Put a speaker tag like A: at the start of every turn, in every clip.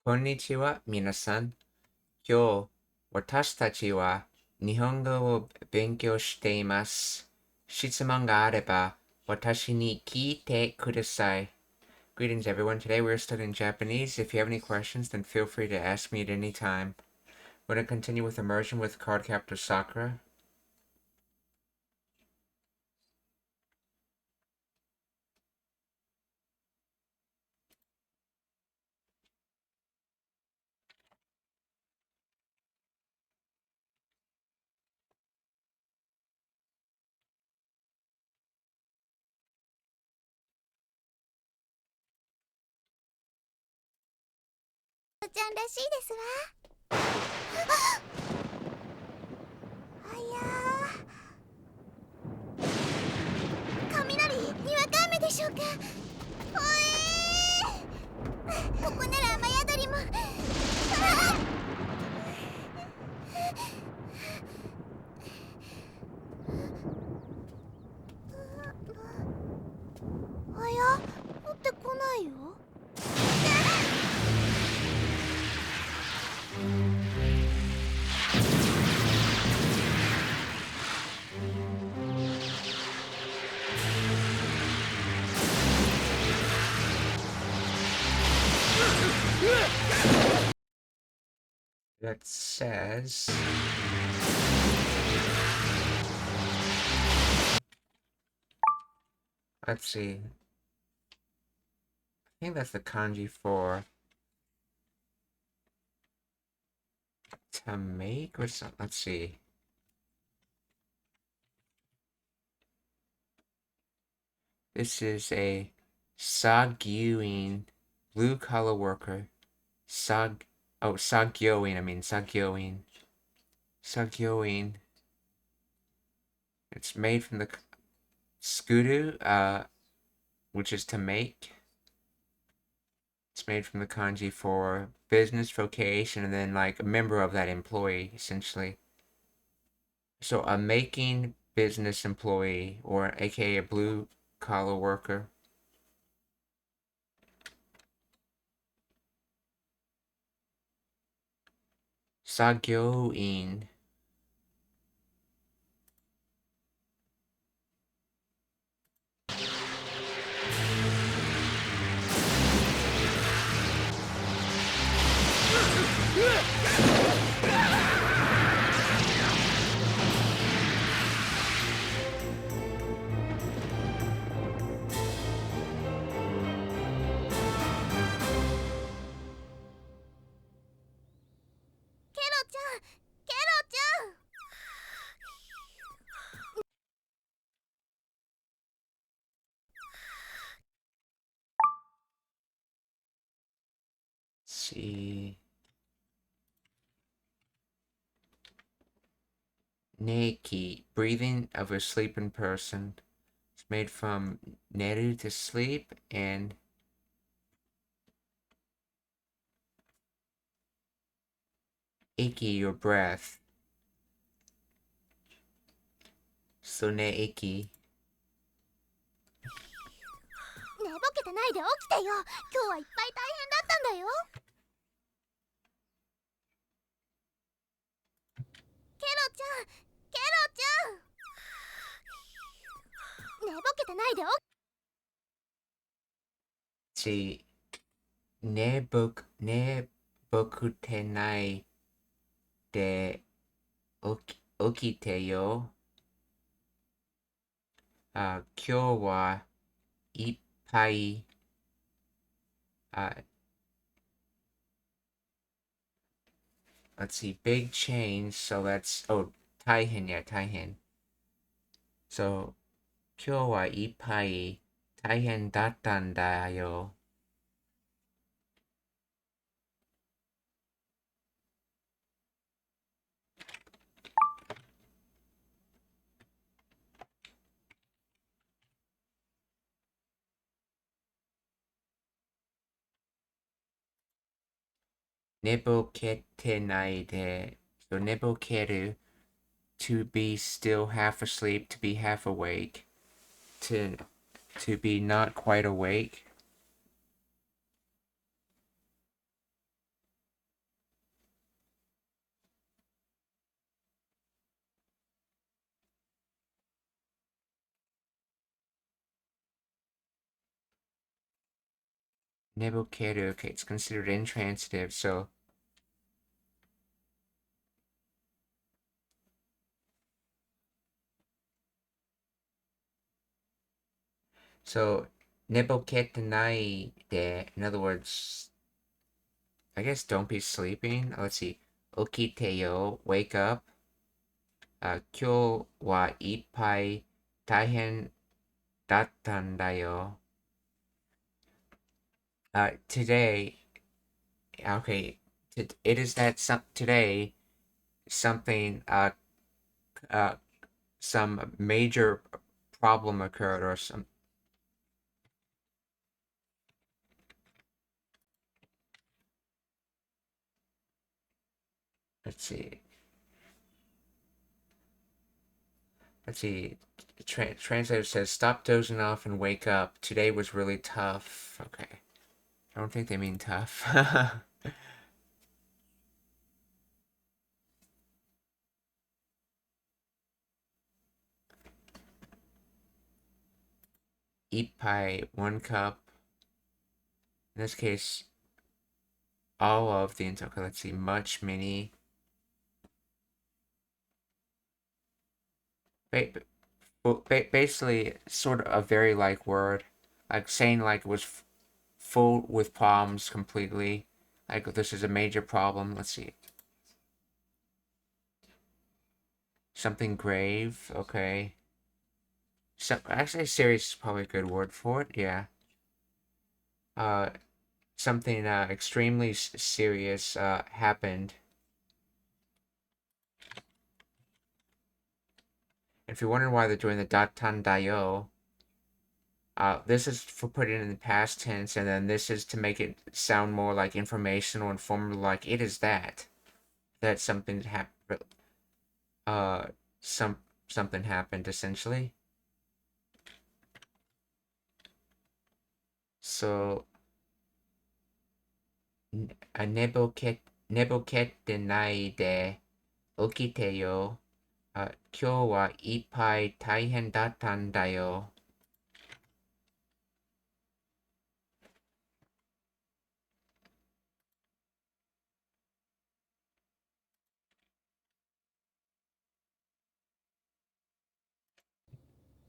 A: こんにちは、皆さん。今日、私たちは日本語を勉強しています。質問があれば、私に聞いてください。Greetings, everyone. Today we're studying Japanese. If you have any questions, then feel free to ask me at any time. We're going to continue with Immersion with Card Captor Sakura.
B: ちゃんらしいですわ。あやー、雷、にわか雨でしょうか。ここなら雨宿りも。あや、降ってこないよ。
A: That says... Let's see. I think that's the kanji for to make or something. Let's see. This is a Sagyoin blue collar worker. Sagyoin. Sagyoin. It's made from the skuru, which is to make. It's made from the kanji for business, vocation, and then like a member of that employee, essentially. So a making business employee, or aka a blue collar worker. Sagyoin. See. Neki, breathing of a sleeping person. It's made from neru to sleep and iki, your breath. So ne iki.
B: 寝ぼけてないで起きてよ。今日はいっぱい大変だったんだよ。ケロちゃん、ケロちゃん。寝ぼけてないで
A: See, nebokute nai de okite yo. 今日はいっぱい、let's see, big change, so that's, oh, 大変 yeah, 大変. So, 今日はいっぱい大変だったんだよ. Nebokete nai de, so nebokeru, to be still half asleep, to be half awake, to be not quite awake. Nebokeru. Okay, it's considered intransitive, so neboketenai de, in other words, I guess don't be sleeping. Let's see. Okite yo, wake up. Kyou wa ippai taihen dattan da yo. Today, okay, it is that today something some major problem occurred or some. Let's see. Translator says, stop dozing off and wake up. Today was really tough. Okay. I don't think they mean tough. Eat pie, 1 cup. In this case, all of the okay, let's see, much, many. Basically, sort of a very like word. Like saying like it was full with problems completely. Like this is a major problem. Let's see. Something grave, okay. So actually serious is probably a good word for it, yeah. Something extremely serious happened. If you're wondering why they're doing the dattan dayo, this is for putting it in the past tense, and then this is to make it sound more like informational and formal, like it is that something happened. Something happened essentially. So, nebokette nai de okite yo. 今日はいっぱい大変だったんだよ。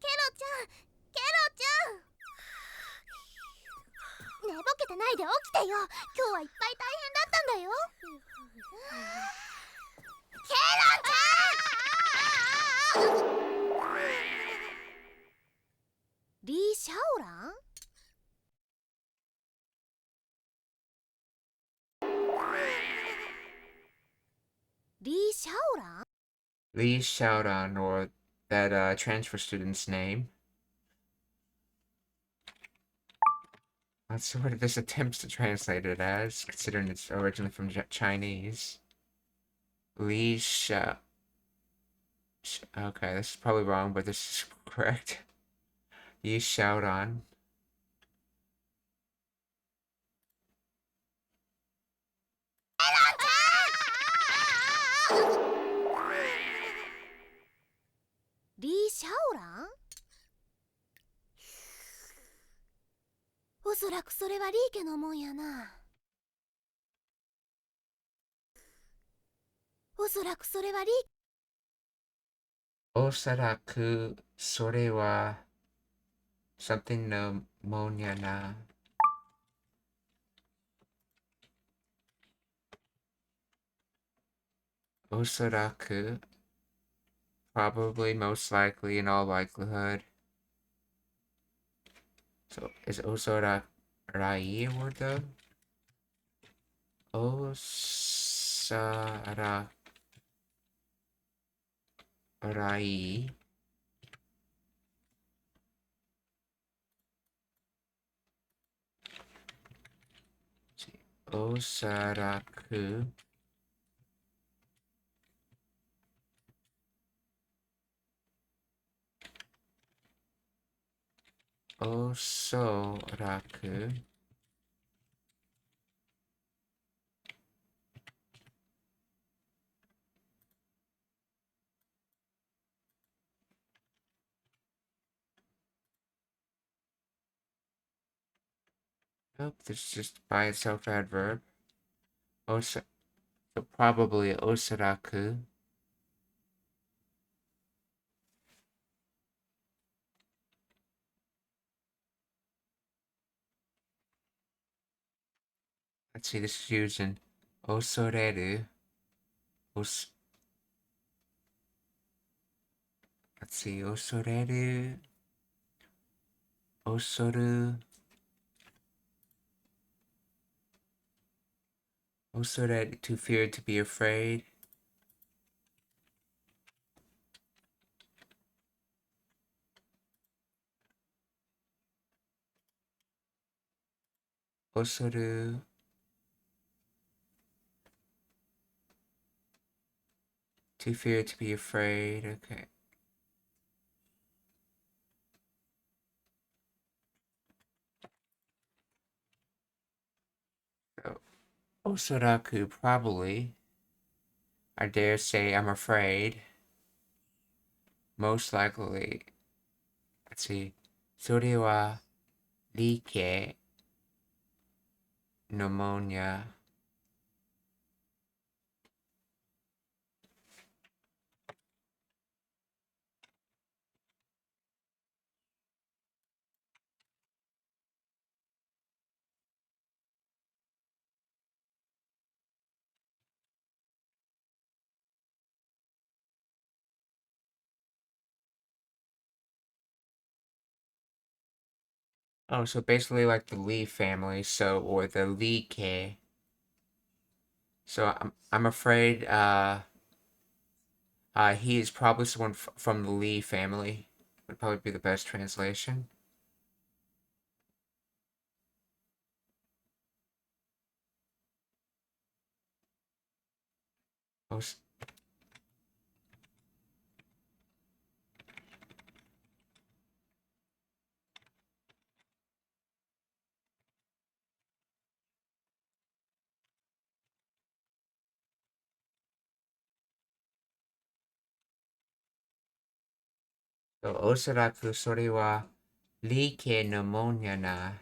B: ケロちゃん、ケロちゃん。寝ぼけてないで起きてよ。今日はいっぱい大変だったんだよ。ケロちゃん。リー・シャオラン？リー・シャオラン？
A: Lee Xiaodan, or that transfer student's name. That's what this attempts to translate it as, considering it's originally from Chinese. Lee Xiao. Okay, this is probably wrong, but this is correct. Lee Xiaodan.
B: リー・シャオラン？おそらくそれはリー家のもんやな。おそらくそれはリー。
A: おそらくそれは something no monya na. おそらく probably, most likely, in all likelihood. So is Osorarai a word though? Osarai. Osaraku. Osoraku. Nope, this is just by itself adverb. So probably osaraku. Let's see, this is using osoreru. Let's see, osoreru. Osoru. Osoreru, to fear, to be afraid. Osoru. To fear, to be afraid. Okay. So, osaraku, probably. I dare say I'm afraid. Most likely. Let's see. それは理系 pneumonia. Oh, so basically like the Lee family, so or the Lee K. So I'm afraid he is probably someone from the Lee family. Would probably be the best translation. Oh, so osaraku それは理系 pneumonia な。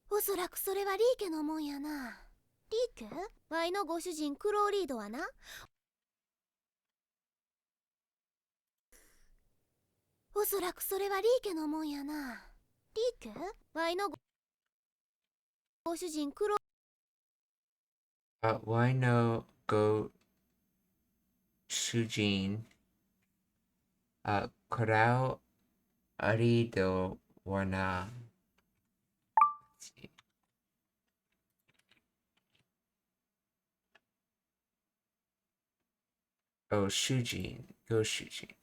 B: おそらくそれはリーケのもんやな。リーケ？ワイのご主人クローリードはな。おそらくそれはリーケのもんやな。リーケ？ワイのご主人クロ
A: Why no go Shujin? これをありどはな。Oh, Shujin. Go Shujin.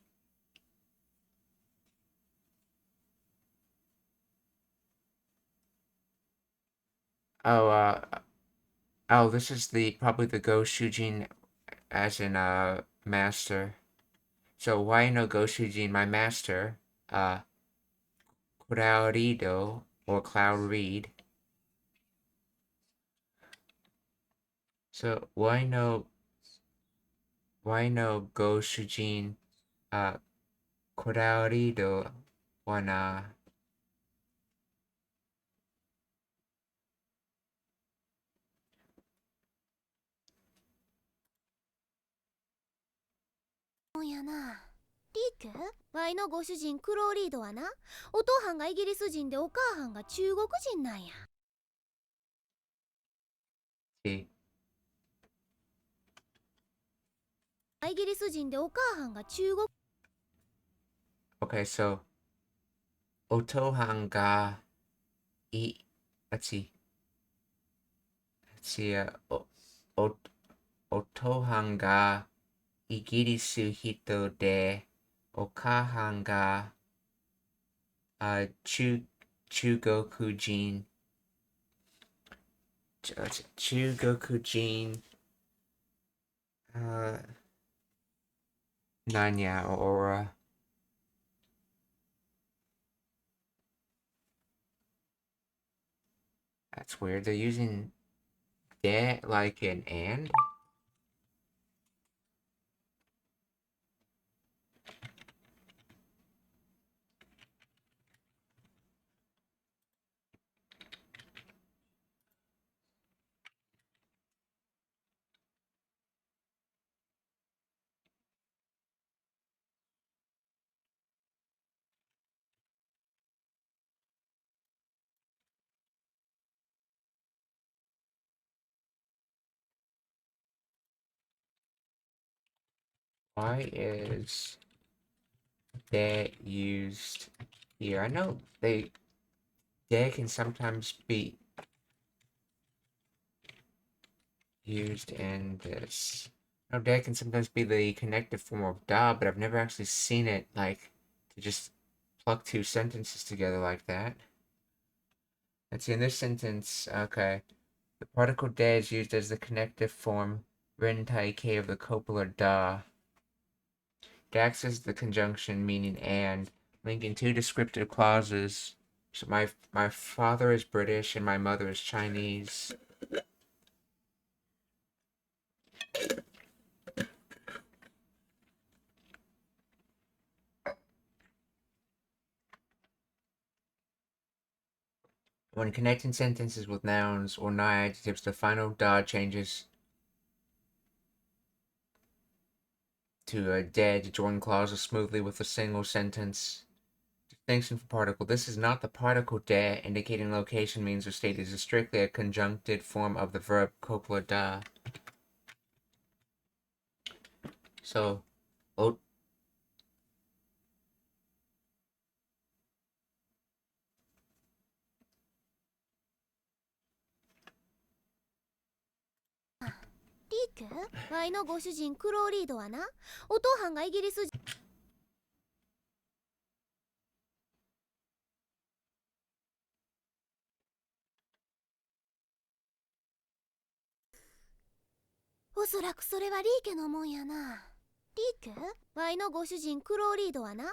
A: Oh, oh, this is probably the Go Shujin as in master. So why no Go Shujin, my master, Cloud or Cloud Read. So why no Go Shujin, Cloud wana.
B: もんやな。リーケ？ワイのご主人クローリードはな。お父はんがイギリス人でお母はんが中国人なんや。
A: See.
B: イギリス人でお母はんが中国。
A: Okay, so Otohan ga let's see. Let's see, Otohan ga Igirisu hito de Okahan ga Chugokujin. Chugokujin. Nanya or that's weird. They're using de like an and. Why is de used here? I know de can sometimes be used in this. I know de can sometimes be the connective form of da, but I've never actually seen it like to just pluck two sentences together like that. Let's see, in this sentence, okay, the particle de is used as the connective form ren-tai-ke of the copular da. Dax is the conjunction meaning and, linking two descriptive clauses. So my father is British and my mother is Chinese. When connecting sentences with nouns or non-adjectives, the final da changes to a de to join clauses smoothly with a single sentence. Distinction for particle. This is not the particle de, indicating location, means, or state. It is strictly a conjuncted form of the verb copula da. So, let's
B: リーク、ワイのご主人クローリードはな、お父はんがイギリス人。おそらくそれはリー家のもんやな。リーク、ワイのご主人クローリードはな、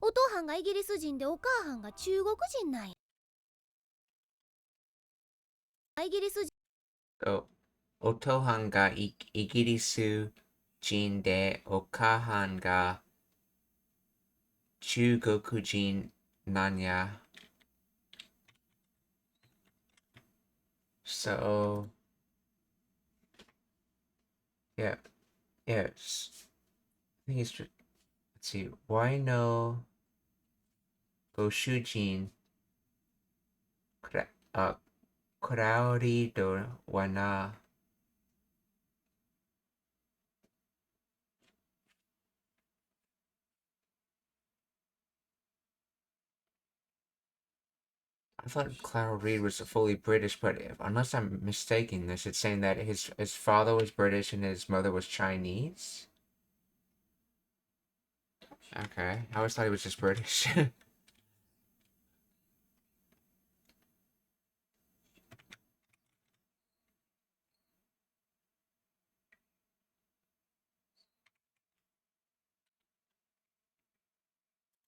B: お父はんがイギリス人でお母はんが中国人なんや。イギリス人。
A: go. お父はんがイギリス人で、お母はんが中国人なんや。So, yeah, yes. I think it's just, let's see, why no go shujin crowded wana. I thought Cloud Reed was fully British, but unless I'm mistaking this, it's saying that his father was British and his mother was Chinese. Okay, I always thought he was just British.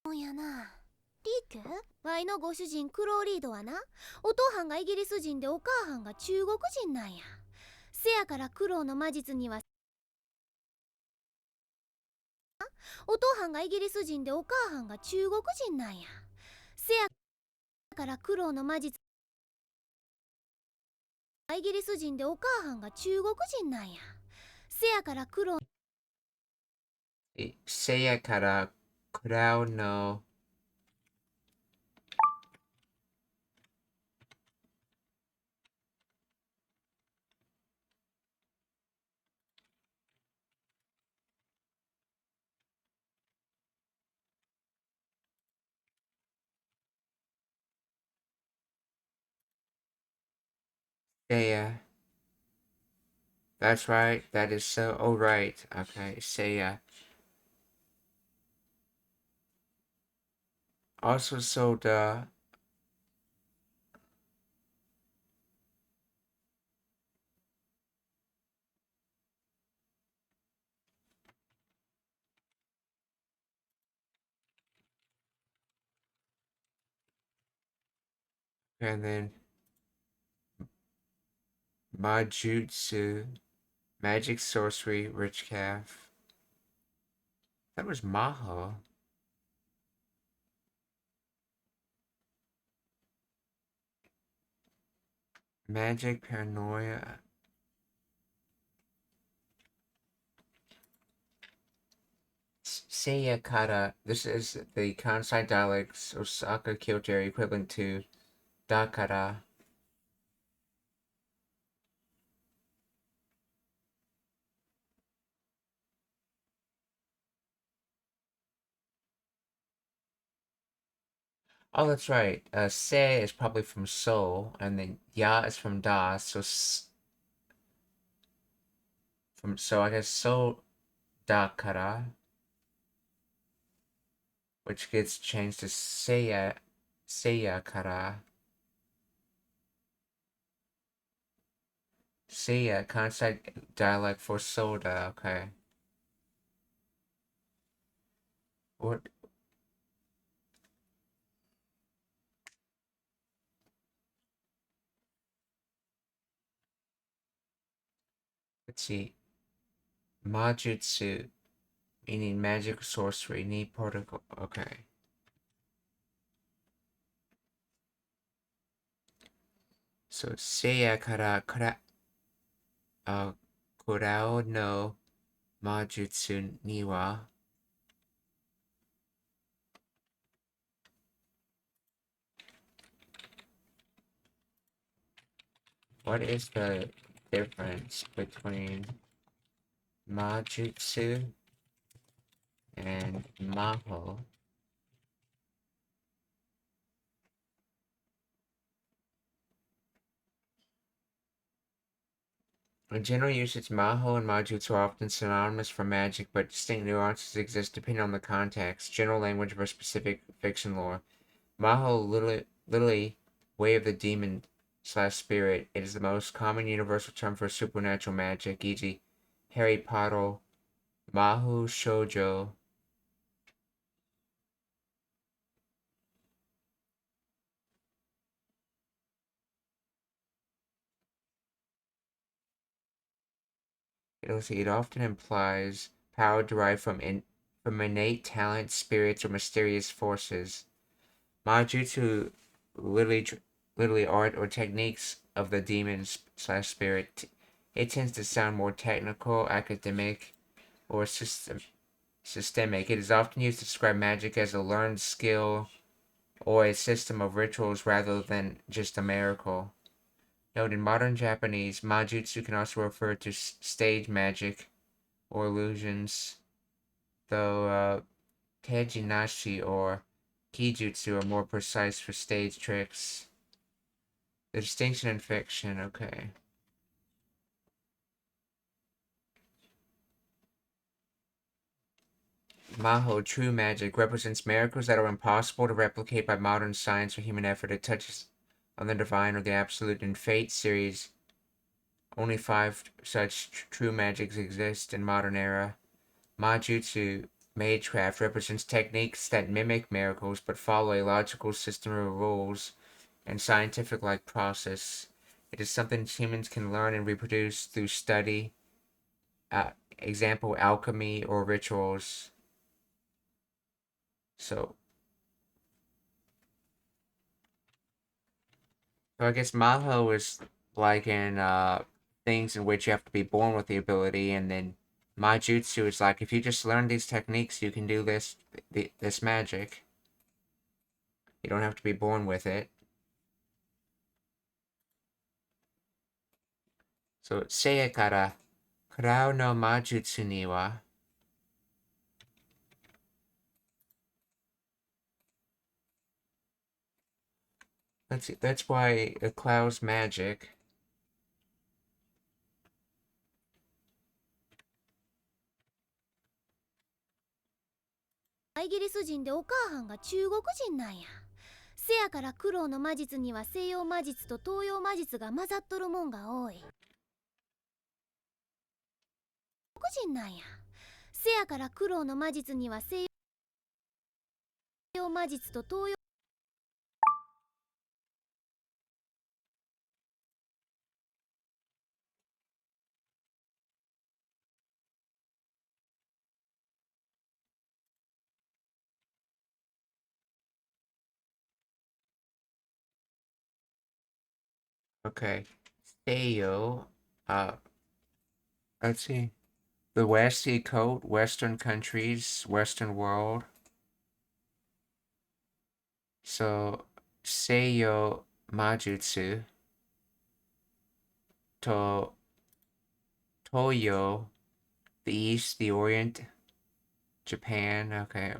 B: もんやな。リーク、ワイのご主人クローリードはな、お父はんがイギリス人でお母はんが中国人なんや。せやからクローの魔術には、お父はんがイギリス人でお母はんが中国人なんや。せやからクローの魔術、イギリス人でお母はんが中国人なんや。せやからクロー。
A: せやからクラウのせや That's right. That is so. Oh, right. Okay. Seiya. Also, so the. And then. Majutsu. Magic sorcery. Rich calf. That was Maho. Magic paranoia. Seiya kara. This is the Kansai dialect's Osaka Kyoto equivalent to Dakara. Oh, that's right. Se is probably from so, and then ya is from da. So I guess so da kara, which gets changed to seiya kara. Seiya, Kansai dialect for soda. Okay. What? Let's see. Majutsu, meaning magic sorcery. Ni protocol. Okay. So seiya kara kurao no majutsu ni wa. What is the difference between Majutsu and Maho? In general usage, Maho and Majutsu are often synonymous for magic, but distinct nuances exist depending on the context, general language versus specific fiction lore. Maho literally way of the demon slash spirit. It is the most common universal term for supernatural magic, e.g. Harry Potter, Mahu Shoujo. It often implies power derived from innate talent, spirits, or mysterious forces. Majutsu literally art or techniques of the demon slash spirit. It tends to sound more technical, academic, or systemic. It is often used to describe magic as a learned skill or a system of rituals rather than just a miracle. Note in modern Japanese, Majutsu can also refer to stage magic or illusions, though Teijinashi or Kijutsu are more precise for stage tricks. The distinction in fiction, okay. Maho, true magic, represents miracles that are impossible to replicate by modern science or human effort. It touches on the divine or the absolute. In Fate series, only 5 such true magics exist in modern era. Majutsu, magecraft, represents techniques that mimic miracles but follow a logical system of rules and scientific-like process. It is something humans can learn and reproduce through study, example alchemy or rituals. So I guess Maho is like in things in which you have to be born with the ability, and then Majutsu is like if you just learn these techniques, you can do this magic. You don't have to be born with it. So Seiya kara Kurao no Majutsu ni wa. Let's see, that's why the cloud's magic.
B: イギリス人でお母はんが中国人なんや。せやから苦労の魔術には西洋魔術と東洋魔術が混ざっとるもんが多い。中国人なんや。せやから苦労の魔術には西洋魔術と東洋。
A: Okay. Seiyo. Let's see. The West Sea Coast, Western countries, Western world. So, Seiyo Majutsu to Toyo, the East, the Orient, Japan. Okay.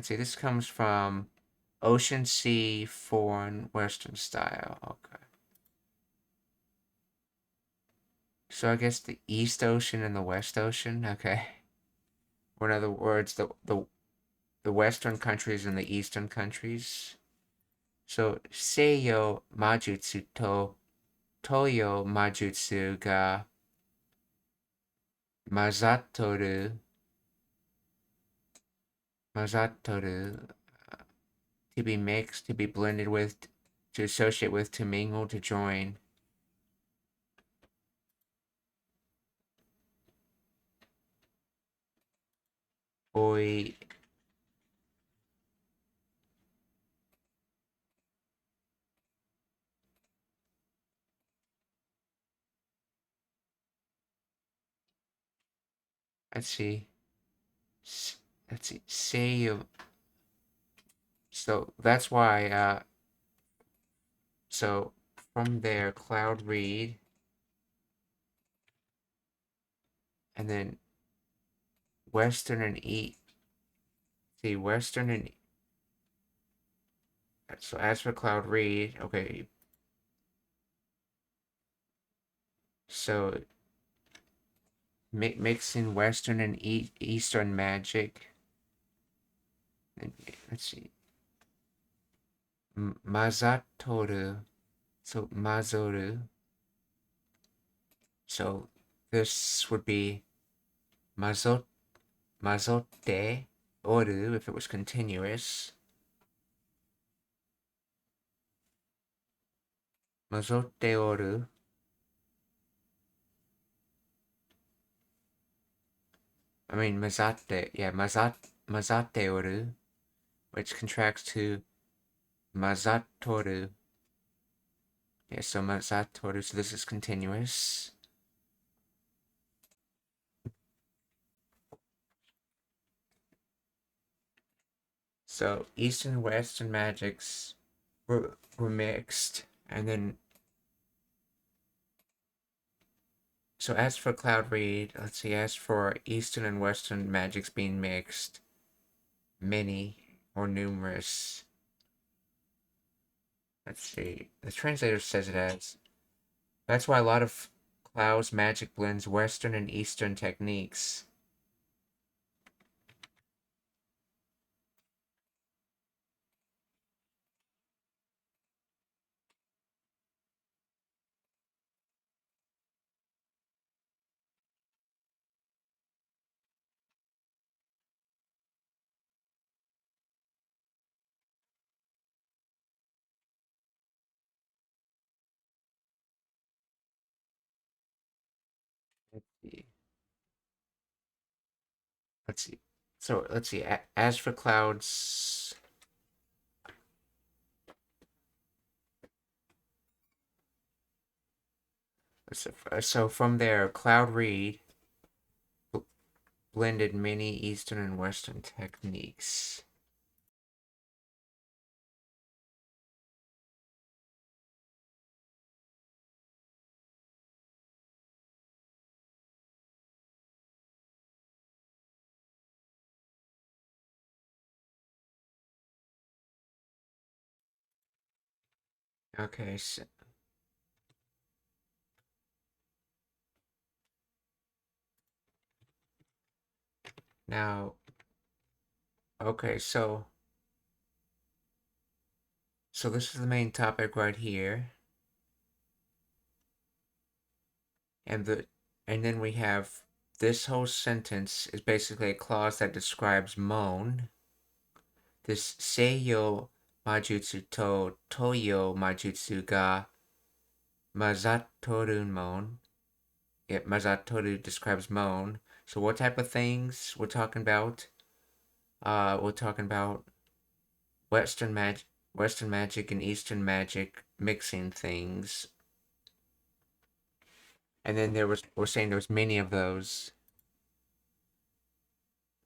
A: let's see, this comes from Ocean Sea Foreign Western Style. Okay. So I guess the East Ocean and the West Ocean. Okay. Or in other words, the Western countries and the Eastern countries. So Seiyo Majutsu to Toyo Majutsu ga Mazatoru to be mixed, to be blended with, to associate with, to mingle, to join. Oi. Let's see. Let's see. Seiyo. So that's why, so from there, cloud read, and then Western and East. See, Western and so as for cloud read, okay. So mixing Western and Eastern magic. And let's see. Mazatoru. So Mazoru. So this would be Mazote Oru if it was continuous. Mazote Oru. I mean Mazate, yeah, Mazate Oru, which contracts to Mazatoru. Yeah, so Mazatoru, so this is continuous. So Eastern and Western magics were mixed, and then so as for cloud read, let's see, as for Eastern and Western magics being mixed, many or numerous. Let's see, the translator says it as. That's why a lot of Cloud's magic blends Western and Eastern techniques. Let's see. Let's see. So let's see. As for Cloud's, so from there, Cloud Read blended many Eastern and Western techniques. Okay, so now, okay, so this is the main topic right here, and then we have this whole sentence is basically a clause that describes moan. This Seiyo Majutsu to Toyo Majutsu ga Mazatoru mon. Yeah, Mazatoru describes moan. So what type of things we're talking about? We're talking about Western magic and Eastern magic mixing things. And then we're saying there was many of those.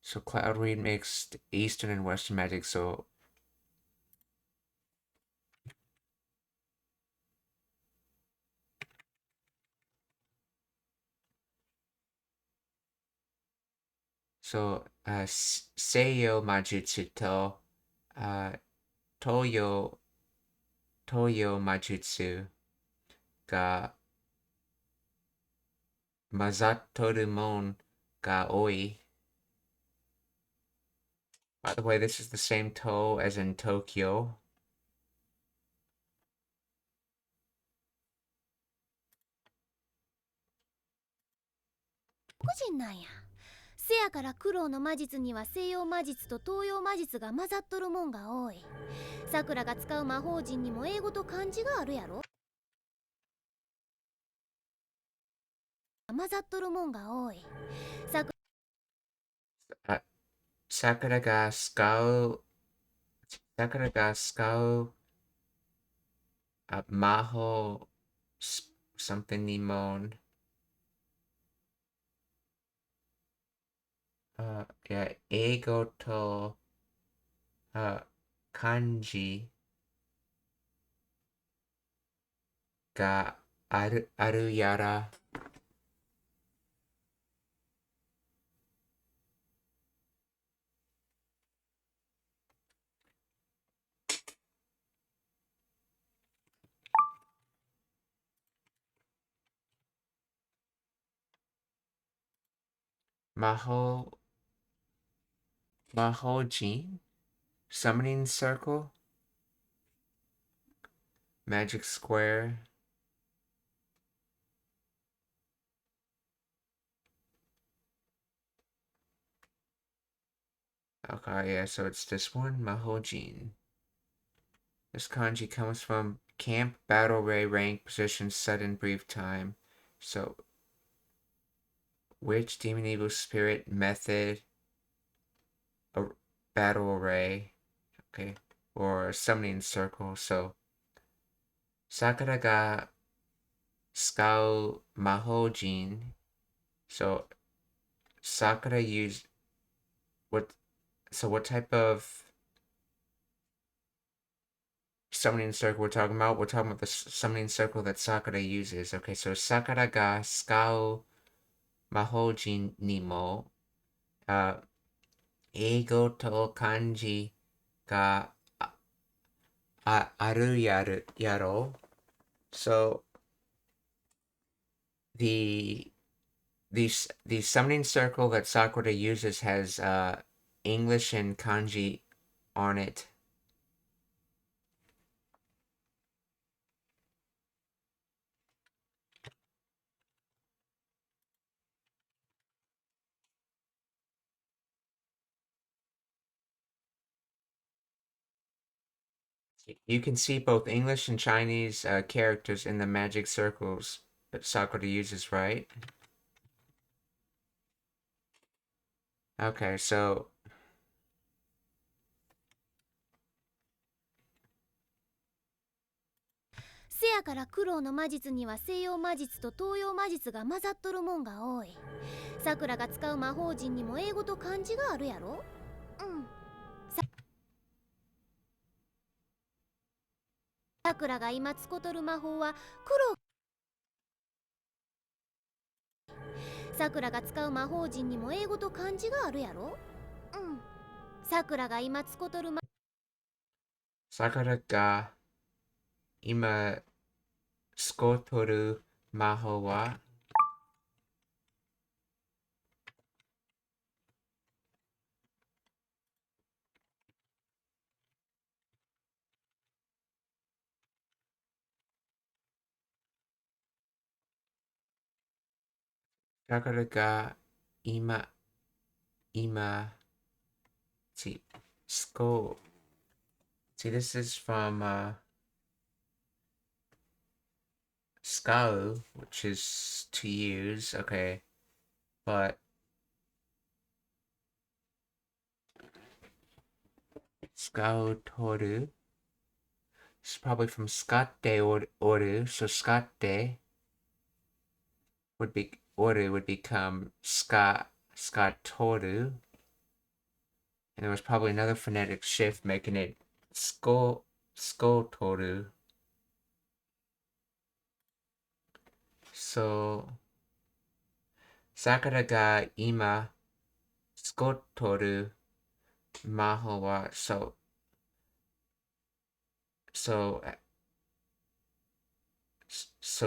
A: So Cloud Read mixed Eastern and Western magic. So そう、西洋魔術と、東洋、東洋魔術が混ざっとるもんが多い。By the way, this is the same to as in Tokyo.
B: 個人なんや。せやから苦労の魔術には西洋魔術と東洋魔術が混ざっとるもんが多い。さくらが使う魔法陣にも英語と漢字があるやろ。混ざっとるもんが多い。
A: あ、桜が使う、桜が使う、魔法、something にも、いや、英語と、漢字があるやら。魔法、魔法陣 Summoning Circle Magic Square Okay, yeah, so it's this one, Mahojin. This kanji comes from camp, battle ray, rank, position, sudden, brief time. So, witch, demon, evil, spirit, method, battle array, okay, or summoning circle. So, Sakura ga Skau Mahojin. So, Sakura used what? So, what type of summoning circle we're talking about? We're talking about the summoning circle that Sakura uses. Okay, so Sakura ga Skau Mahojin Nimo. Eigo to kanji ga aru yaro. So the the summoning circle that Sakura uses has English and kanji on it. You can see both English and Chinese characters in the magic circles that Sakura uses, right? Okay, so
B: せやから苦労の魔術には西洋魔術と東洋魔術が混ざっとるもんが多い。さくらが使う魔法陣にも英語と漢字があるやろ。さくらが今使うとる魔法は苦労。さくらが使う魔法陣にも英語と漢字があるやろ。さくらが今使うとる
A: Sakura ga ima Skotoru Maho wa Sakura ga ima see Sko see this is from Skau, which is to use, okay, but Skau Toru is probably from Skatte Oru, so Skatte would be Oru would become Toru, and there was probably another phonetic shift making it Toru. So Sakura ga ima Skotoru Maho wa so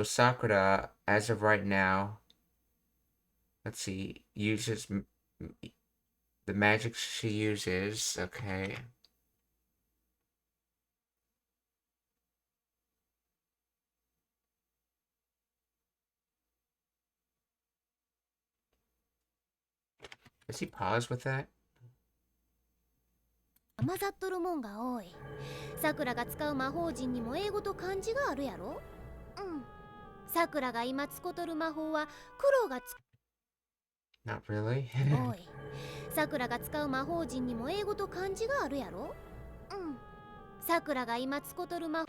A: Sakura, as of right now, let's see, uses the magic she uses. Okay. Does he pause with that?
B: 混ざっとるもんが多い。さくらが使う魔法陣にも英語と漢字があるやろ。さくらが今使うとる魔法は黒が
A: Not really.
B: 多い。さくらが使う魔法陣にも英語と漢字があるやろ。さくらが今使うとる魔法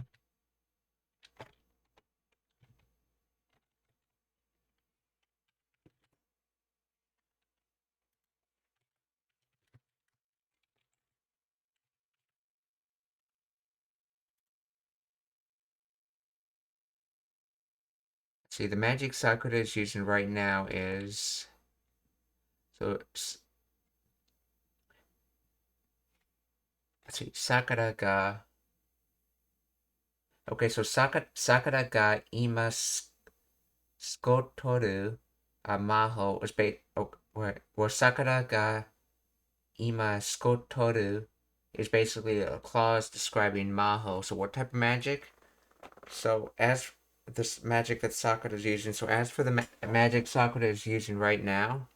A: See, the magic Sakura is using right now is let's see, Sakura ga. Okay, so Sakura ga ima skotoru maho is where Sakura ga ima skotoru is basically a clause describing maho. So what type of magic? So as this magic that Sakura is using, so as for the magic Sakura is using right now,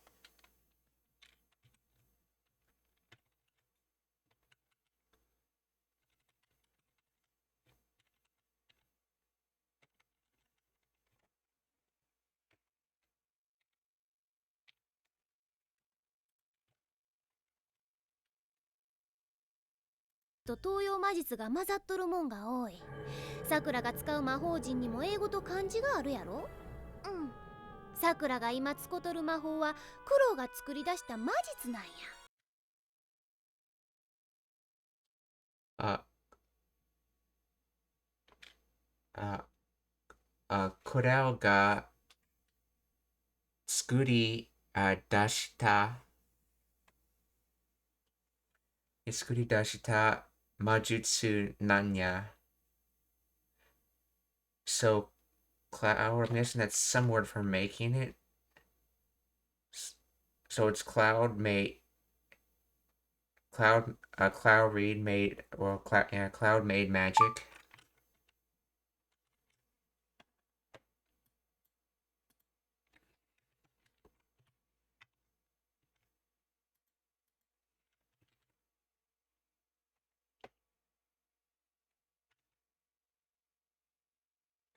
B: と東洋魔術が混ざっとるもんが多い。さくらが使う魔法陣にも英語と漢字があるやろ。さくらが今使うとる魔法は黒が作り出した魔術なんや。
A: これが作り出した魔術なんや。So, I'm guessing that's some word for making it. So it's cloud made, cloud read made, or cloud made magic.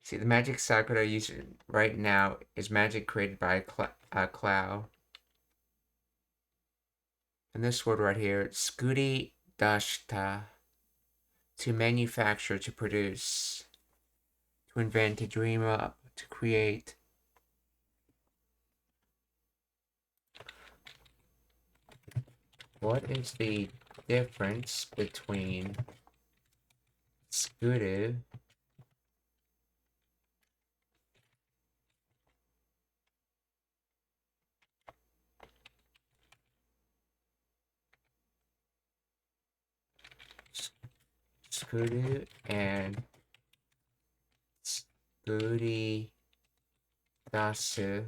A: See, the magic Sakura using right now is magic created by Cloud. And this word right here, skuri dashita, to manufacture, to produce, to invent, to dream up, to create. What is the difference between skuru and skuri dasu?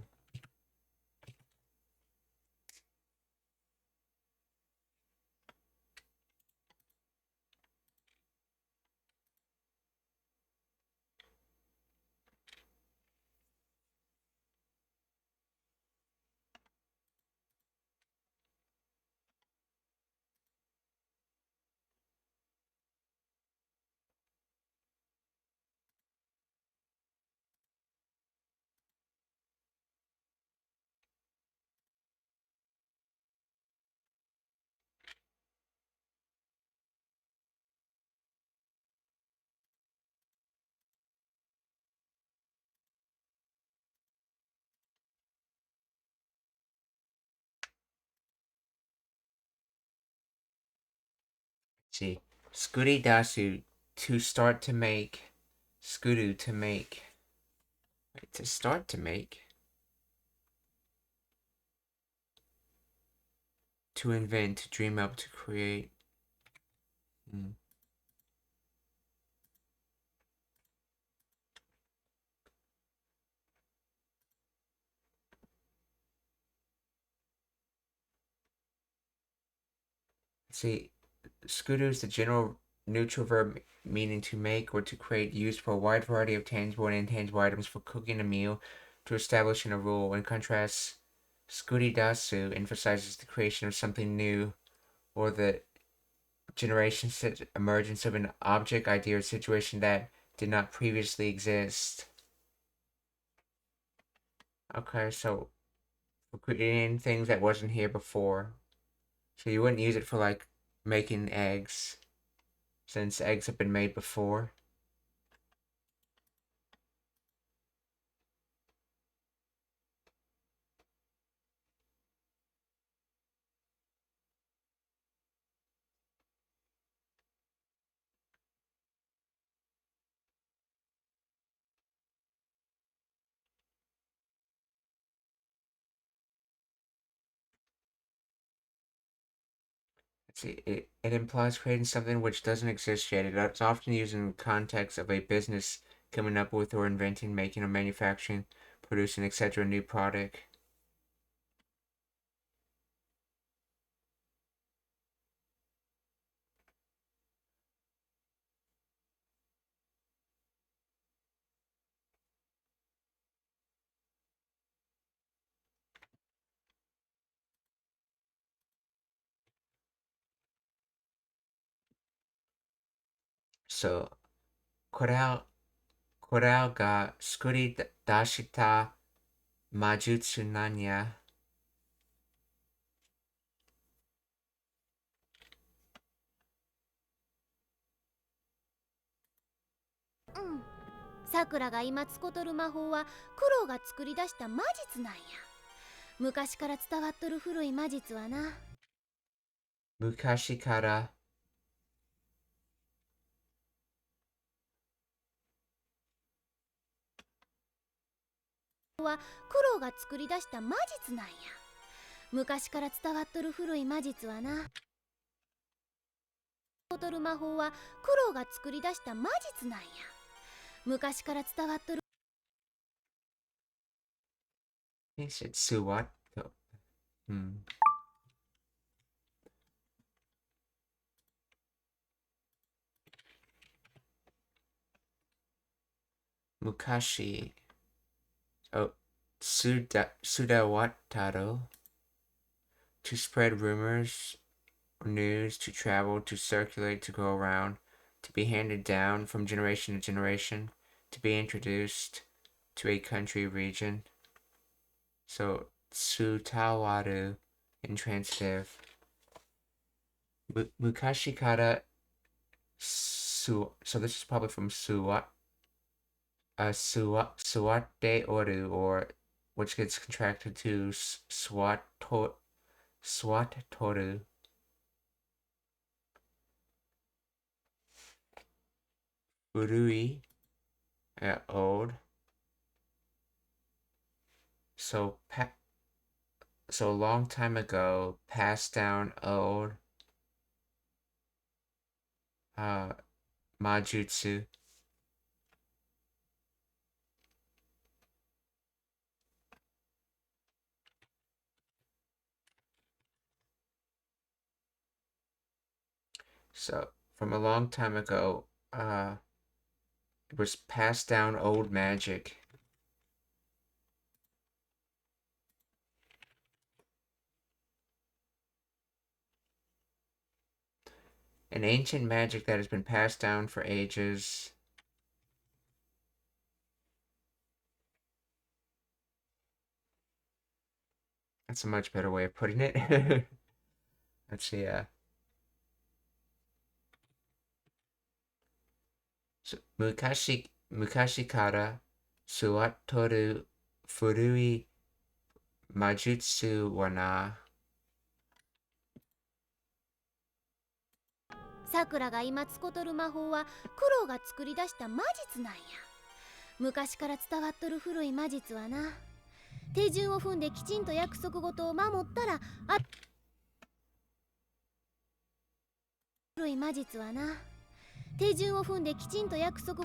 A: See, skuri dasu, to start to make, skuru to make, to start to make, to invent, to dream up, to create. See, Scooter is the general neutral verb meaning to make or to create, used for a wide variety of tangible and intangible items for cooking a meal, to establishing a rule. In contrast, Skuridasu emphasizes the creation of something new or the generation emergence of an object, idea, or situation that did not previously exist. Okay, so we're creating things that wasn't here before. So you wouldn't use it for like making eggs, since eggs have been made before. It implies creating something which doesn't exist yet. It's often used in the context of a business coming up with or inventing, making or manufacturing, producing, etc. a new product. So, これが作り出した魔術なんや。
B: さくらが今使っとる魔法はクロウが作り出した魔術なんや。昔から伝わっとる古い魔術はな。
A: 昔から
B: はクロウが作り出した魔術なんや。昔から伝わっとる古い魔術はな。使っとる魔法はクロウが作り出した魔術なんや。昔から伝わっとる。
A: I think it's Suwato. Mukashi. Oh, Sudawataro. To spread rumors or news, to travel, to circulate, to go around, to be handed down from generation to generation, to be introduced to a country, region. So, Tsutawaru, intransitive. Mukashi kara so this is probably from Suwate Oru, or which gets contracted to Swatoru. Urui, old. So a long time ago, passed down old Majutsu. So from a long time ago, it was passed down old magic. An ancient magic that has been passed down for ages. That's a much better way of putting it. Let's see, so, mukashi kara suwatoru furui majutsu wa na.
B: さくらが今使っとる魔法はクロウが作り出した魔術なんや。昔から伝わっとる古い魔術はな。手順を踏んできちんと約束事を守ったら古い魔術はな、手順を踏んできちんと約束。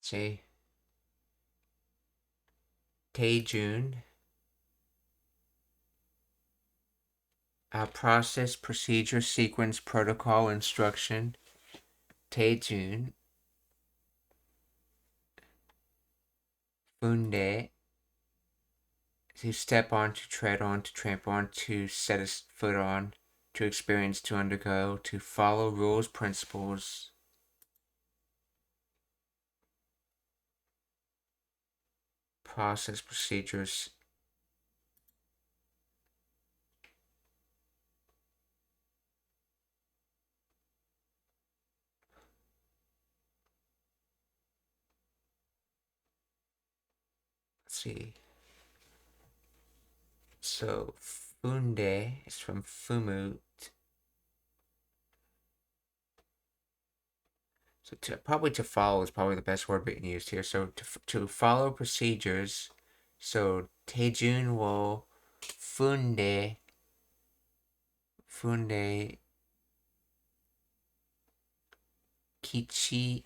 A: See? Taejun. Process, procedure, sequence, protocol, instruction. Taejun. Funde. To step on, to tread on, to trample on, to set a foot on, to experience, to undergo, to follow rules, principles. Process, procedures. Let's see. So, funde is from fumu. So probably to follow is probably the best word being used here. So to follow procedures. So Taejun wo funde kichinto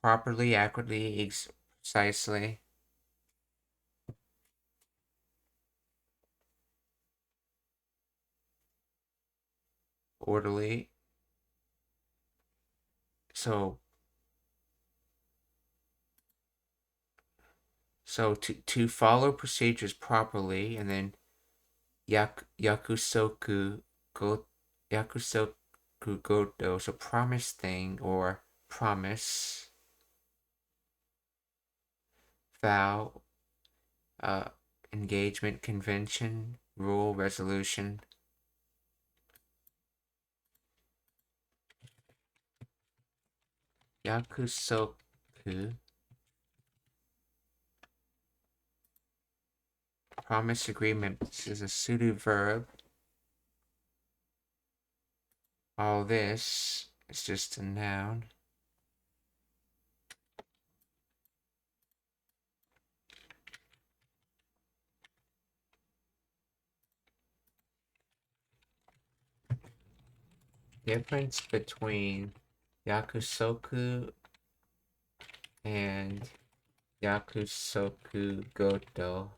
A: properly, accurately, precisely. Orderly. So to follow procedures properly, and then yakusoku goto, so promise thing or promise, vow, engagement, convention, rule, resolution. Yakusoku, promise, agreement. This is a pseudo verb. All this is just a noun. Difference between yakusoku and yakusoku goto.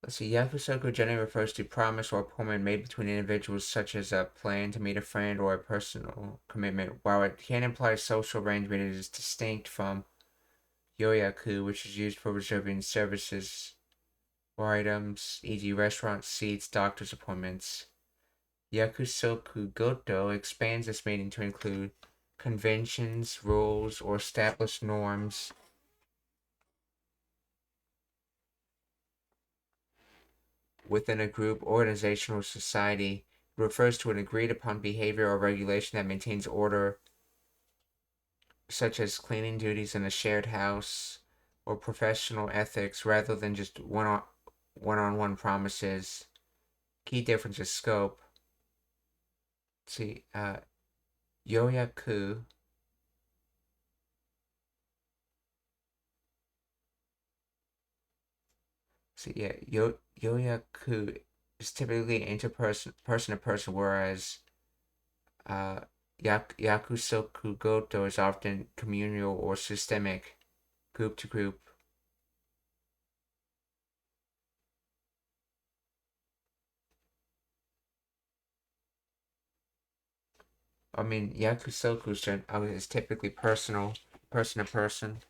A: Let's see, yakusoku generally refers to promise or appointment made between individuals, such as a plan to meet a friend or a personal commitment. While it can imply social arrangement, it is distinct from yoyaku, which is used for reserving services or items, e.g. restaurant seats, doctor's appointments. Yakusoku goto expands this meaning to include conventions, rules, or established norms within a group, organization, or society. It refers to an agreed upon behavior or regulation that maintains order, such as cleaning duties in a shared house or professional ethics, rather than just one-on-one promises. Key difference is scope. Let's see, yoyaku. So yeah, yoyaku is typically interperson, person to person, whereas yakusoku goto is often communal or systemic, group to group. I mean, yakusoku is typically personal, person to person.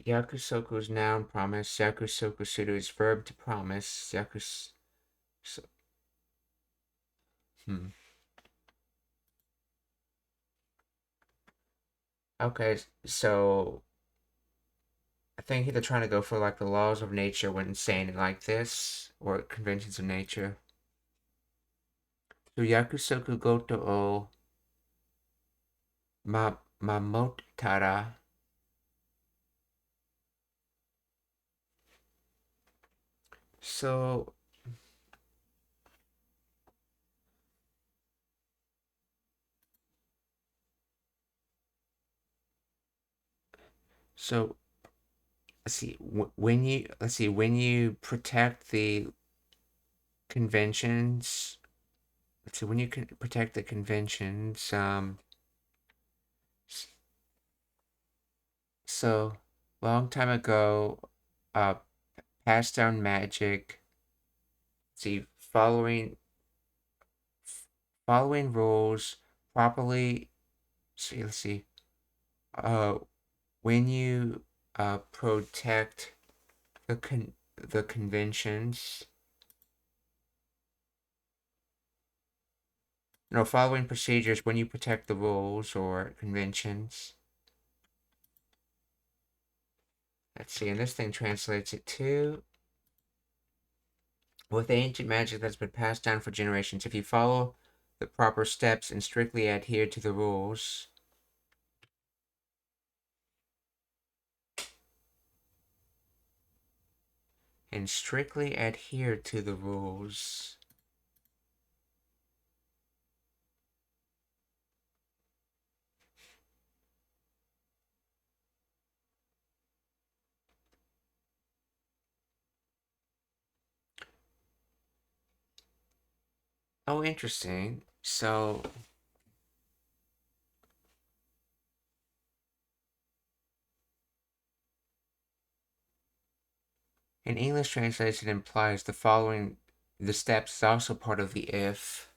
A: Yakusoku is noun promise. Yakusoku suru is verb to promise. Okay, so I think they're trying to go for like the laws of nature when saying it like this, or conventions of nature. So Yakusoku goto o mamotara. So let's see when you protect the conventions. Let's see when you can protect the conventions. So long time ago, uh, passed down magic. See, following rules properly. See, let's see. Uh, when you protect the conventions. No, following procedures when you protect the rules or conventions. Let's see, and this thing translates it to with ancient magic that's been passed down for generations. If you follow the proper steps and strictly adhere to the rules. And strictly adhere to the rules. Oh, interesting. So in English translation implies the steps is also part of the if.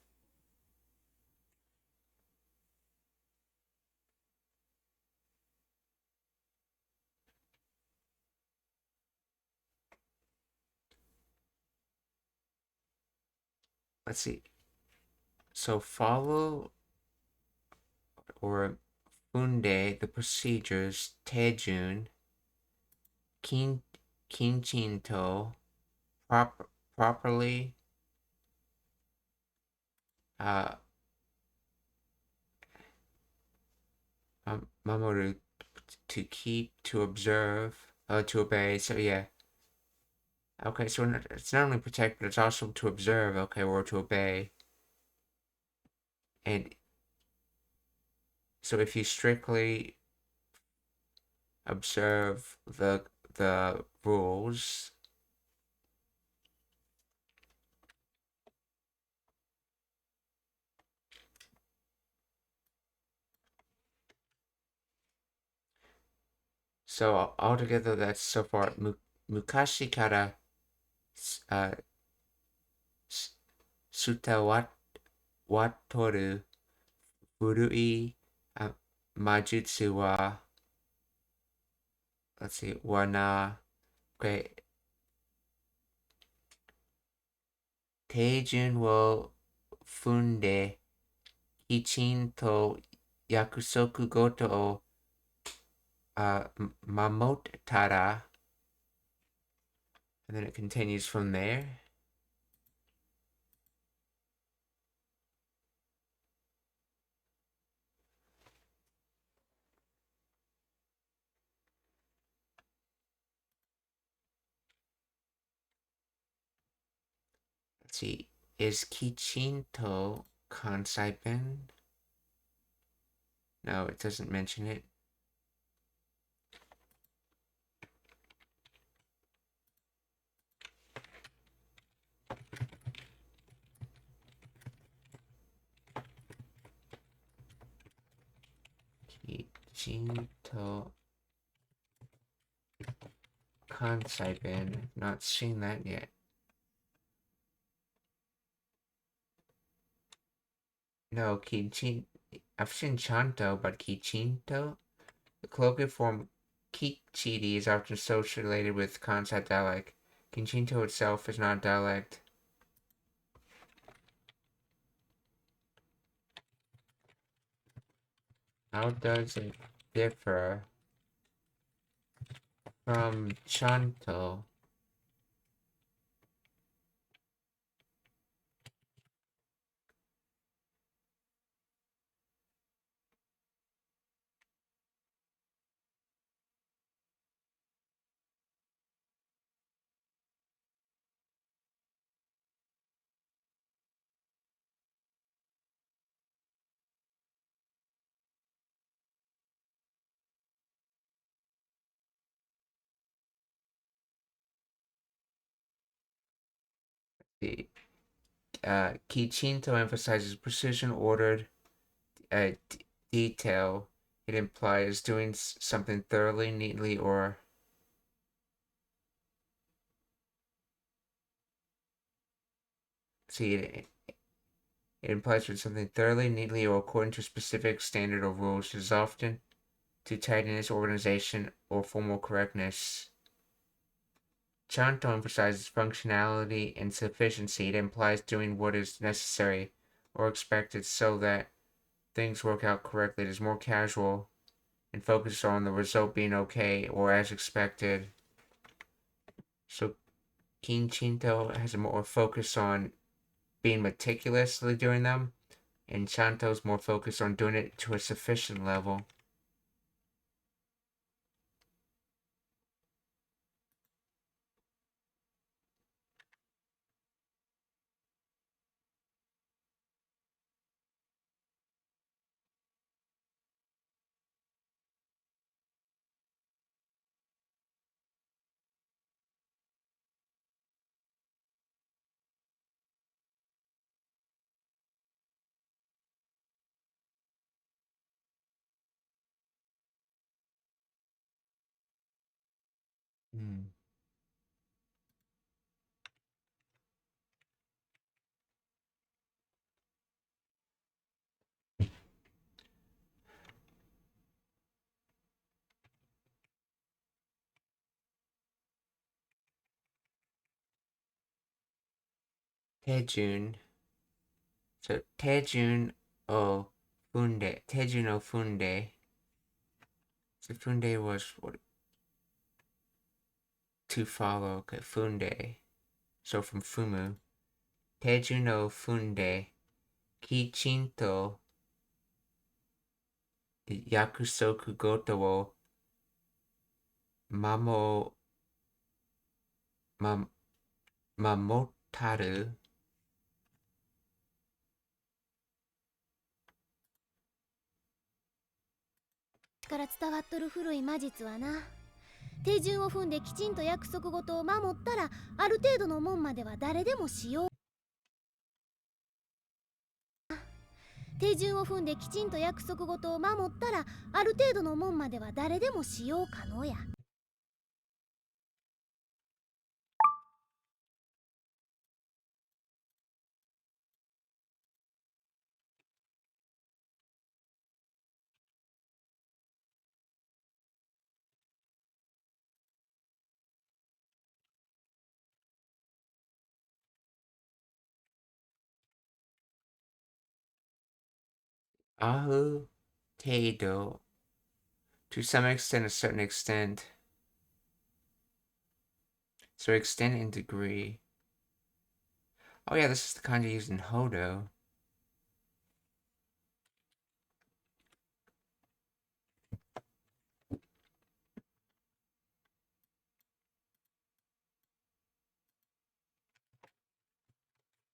A: Let's see. So follow or funde the procedures tejun kinchinto properly uh mamoru to keep to observe to obey. So yeah. Okay, so it's not only protect, but it's also to observe, okay, or to obey. And so if you strictly observe the rules, so altogether that's so far mukashi kara uh, sutawatoru furui majutsu wa, let's see, wana, okay, teijun wo funde kichin to yakusoku goto o mamotara, and then it continues from there. Let's see, is kichinto kansaipen? No, it doesn't mention it. Kichinto kansaipen. Not seen that yet. No, I've seen Chanto, but Kichinto? The colloquial form Kichidi is often associated with Kansai dialect. Kinchinto itself is not a dialect. How does it differ from Chanto? The Kichinto emphasizes precision, ordered detail. It implies doing something thoroughly, neatly, or it implies doing something thoroughly, neatly, or according to a specific standard or rules. It is often to tidiness, organization, or formal correctness. Chanto emphasizes functionality and sufficiency. It implies doing what is necessary or expected so that things work out correctly. It is more casual and focuses on the result being okay or as expected. So Kinchinto has a more focus on being meticulously doing them, and Chanto's more focused on doing it to a sufficient level. Hmm. Tejun. So Tejun o Funde. Tejun o Funde. So Funde was what, to follow. Okay, Funde. So from Fumu. Tejun no Funde. Kichinto Yakusoku Goto wo Mamo Mamotaru.
B: から伝わっとる古い魔術はな、手順を踏んできちんと約束事を守ったらある程度のもんまでは誰でもしよう。手順を踏んできちんと約束事を守ったらある程度のもんまでは誰でも使用可能や。
A: Ahu Teido. To some extent, a certain extent. So extent and degree. Oh yeah, this is the kanji used in Hodo.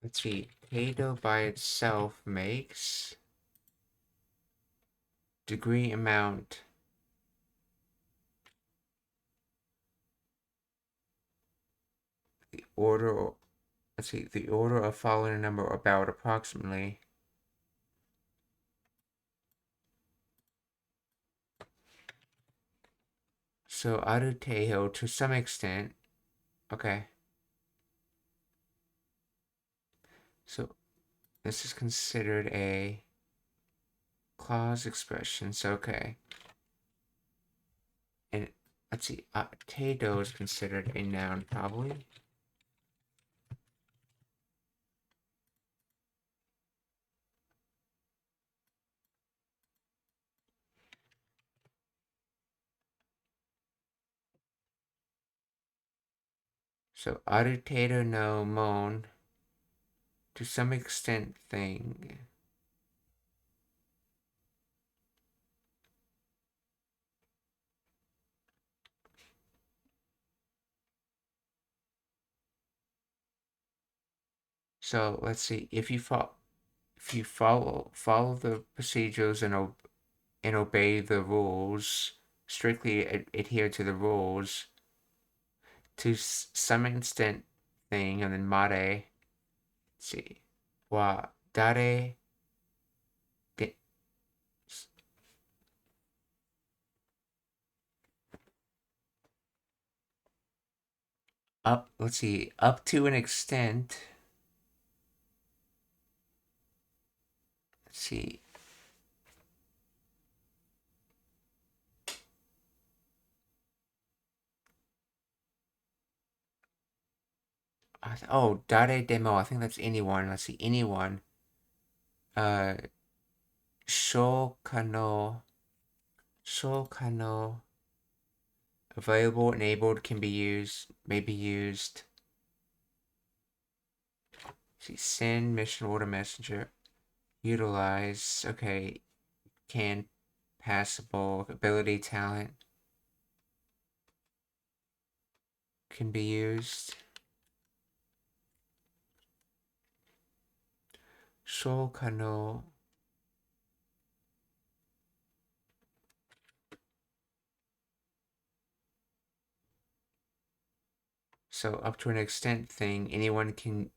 A: Let's see. Teido by itself makes degree amount. The order, let's see, the order of following a number about approximately. So Aruteho, to some extent, okay. So this is considered a clause expression, so okay. And let's see, potato is considered a noun, probably. So, arutato no mon, to some extent, thing. So, let's see, if you follow the procedures and obey the rules, strictly adhere to the rules, to some extent thing, and then mare, let's see, wa dare de, let's see, up to an extent, let's see, dare demo, I think that's anyone, let's see, anyone, uh, shokano, available, enabled, can be used, may be used. See, send, mission order, messenger, utilize, okay, can, passable, ability, talent, can be used. Shokano, so up to an extent thing, anyone can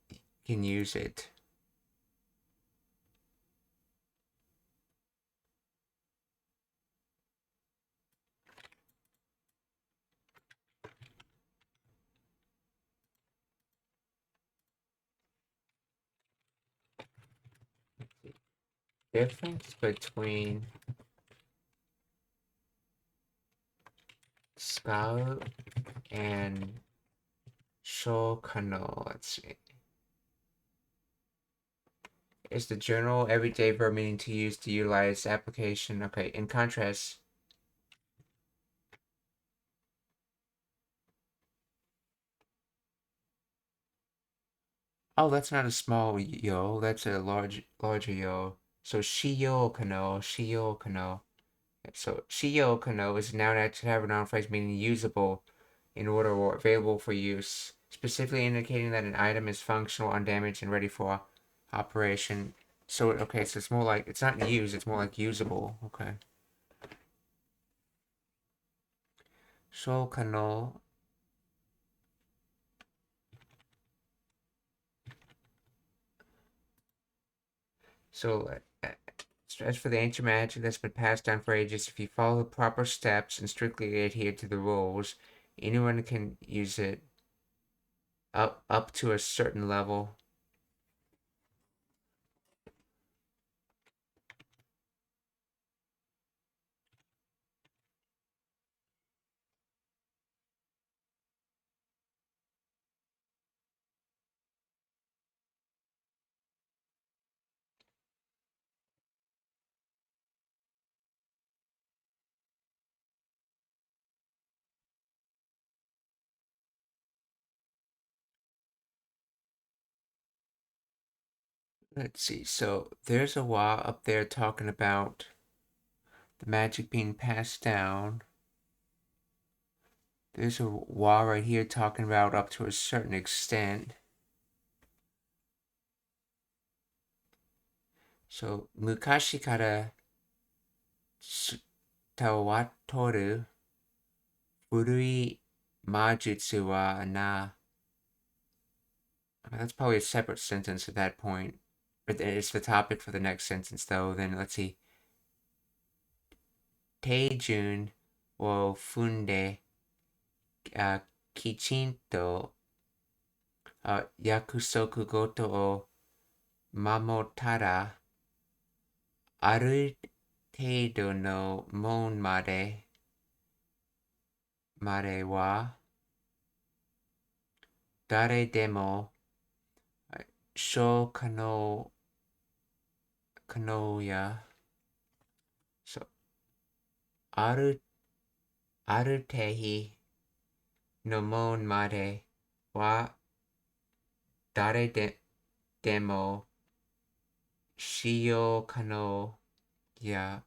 A: use it. Difference between Scout and Shokano, let's see. Is the general everyday verb meaning to use, to utilize, application. Okay, in contrast, oh, that's not a small yo, that's a larger yo. So shiyo kano. So shiyo kano is a noun adjective to have a noun phrase meaning usable in order or available for use, specifically indicating that an item is functional, undamaged, and ready for operation. So okay, so it's more like, it's not used, it's more like usable. Okay. Shokano. So as for the ancient magic that's been passed down for ages, if you follow the proper steps and strictly adhere to the rules, anyone can use it up to a certain level. Let's see. So there's a wa up there talking about the magic being passed down. There's a wa right here talking about up to a certain extent. So mukashi kara tawatoru furui majutsu wa na. That's probably a separate sentence at that point. But it's the topic for the next sentence, though. Then let's see. Teijun wo funde kichinto yakusoku goto o mamotara aru teido no mon made までは誰でも小可能やそうある定義のものまでは誰でも使用可能や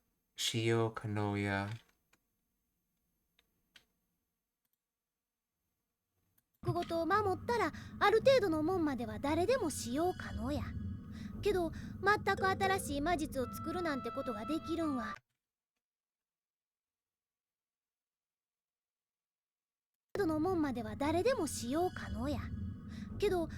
B: ごとを守ったらある程度のもんまでは誰でも使用可能や。けど全く新しい魔術を作るなんてことができるんは程度のもんまでは誰でも使用可能や。けど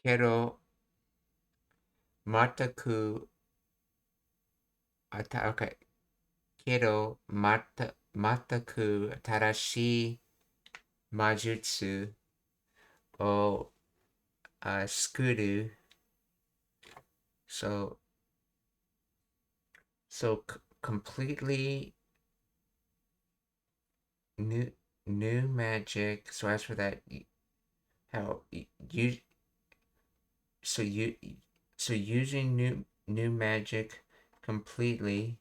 A: けど全くけど全く新しい魔術を作る so completely new magic. So as for that, how you so you so using new magic completely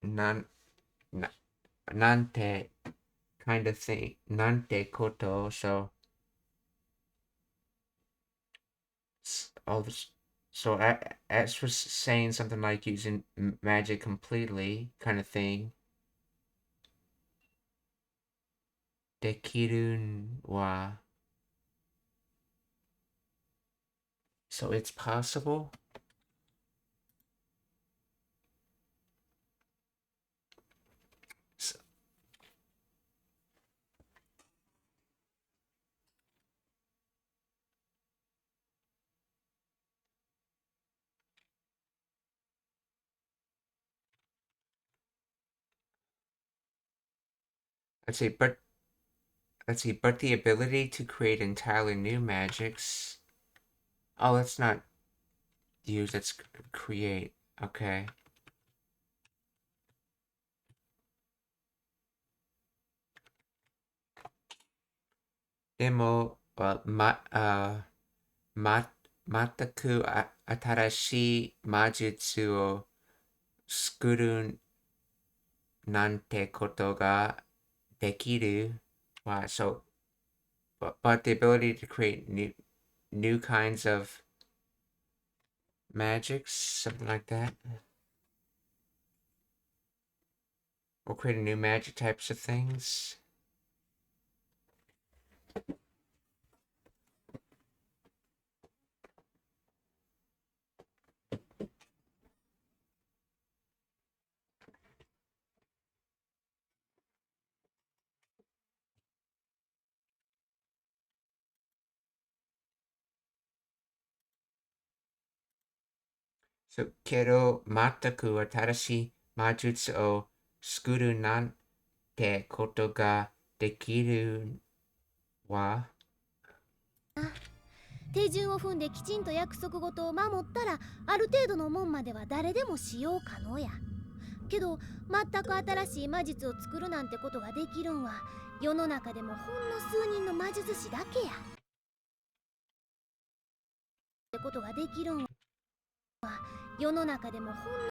A: non nante kind of thing nante koto. So all this. So as for saying something like using magic completely kind of thing, できるんは so it's possible. So, let's see, but the ability to create entirely new magics. Oh, let's not use, let's create. Okay. でも、全く新しい魔術を作るなんてことができるは、so, but the ability to create new kinds of magics, something like that. Or creating new magic types of things. So, けど、全く新しい魔術を作るなんてことができるは、
B: 手順を踏んできちんと約束事を守ったらある程度のもんまでは誰でも使用可能や。けど全く新しい魔術を作るなんてことができるんは世の中でもほんの数人の魔術師だけや。ってことができるんは世の中でもほんの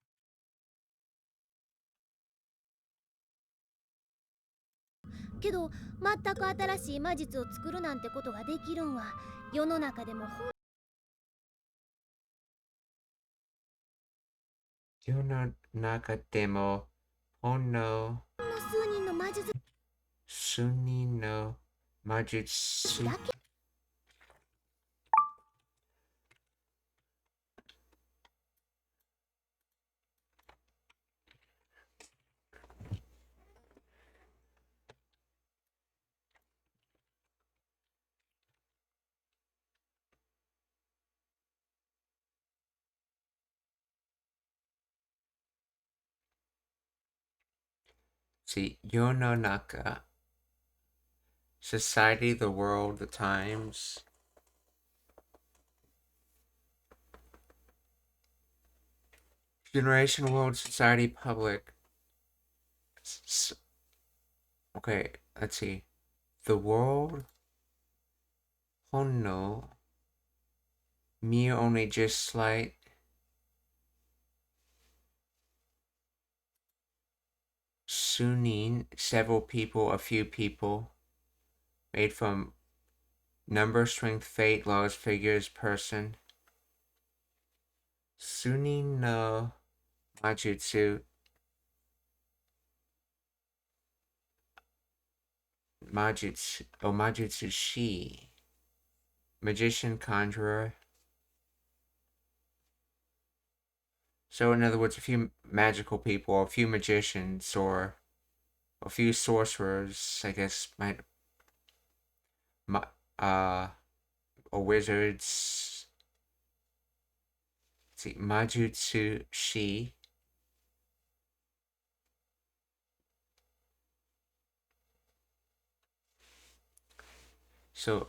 B: けど全く新しい魔術を作るなんてことができるんは世の中でもほん
A: 世の中でもほんの
B: の数人の魔術
A: 数人の魔術師
B: だけ。
A: see, Yononaka, society, the world, the times. Generation, world, society, public. Okay, let's see. The world, Honno, mere only just slight. Sunin, several people, a few people. Made from number, strength, fate, laws, figures, person. Sunin no Majutsu. Majutsu Shi. Magician, conjurer. So in other words, a few magical people, a few magicians, or a few sorcerers, I guess, or wizards. Let's see, Majutsu Shi. So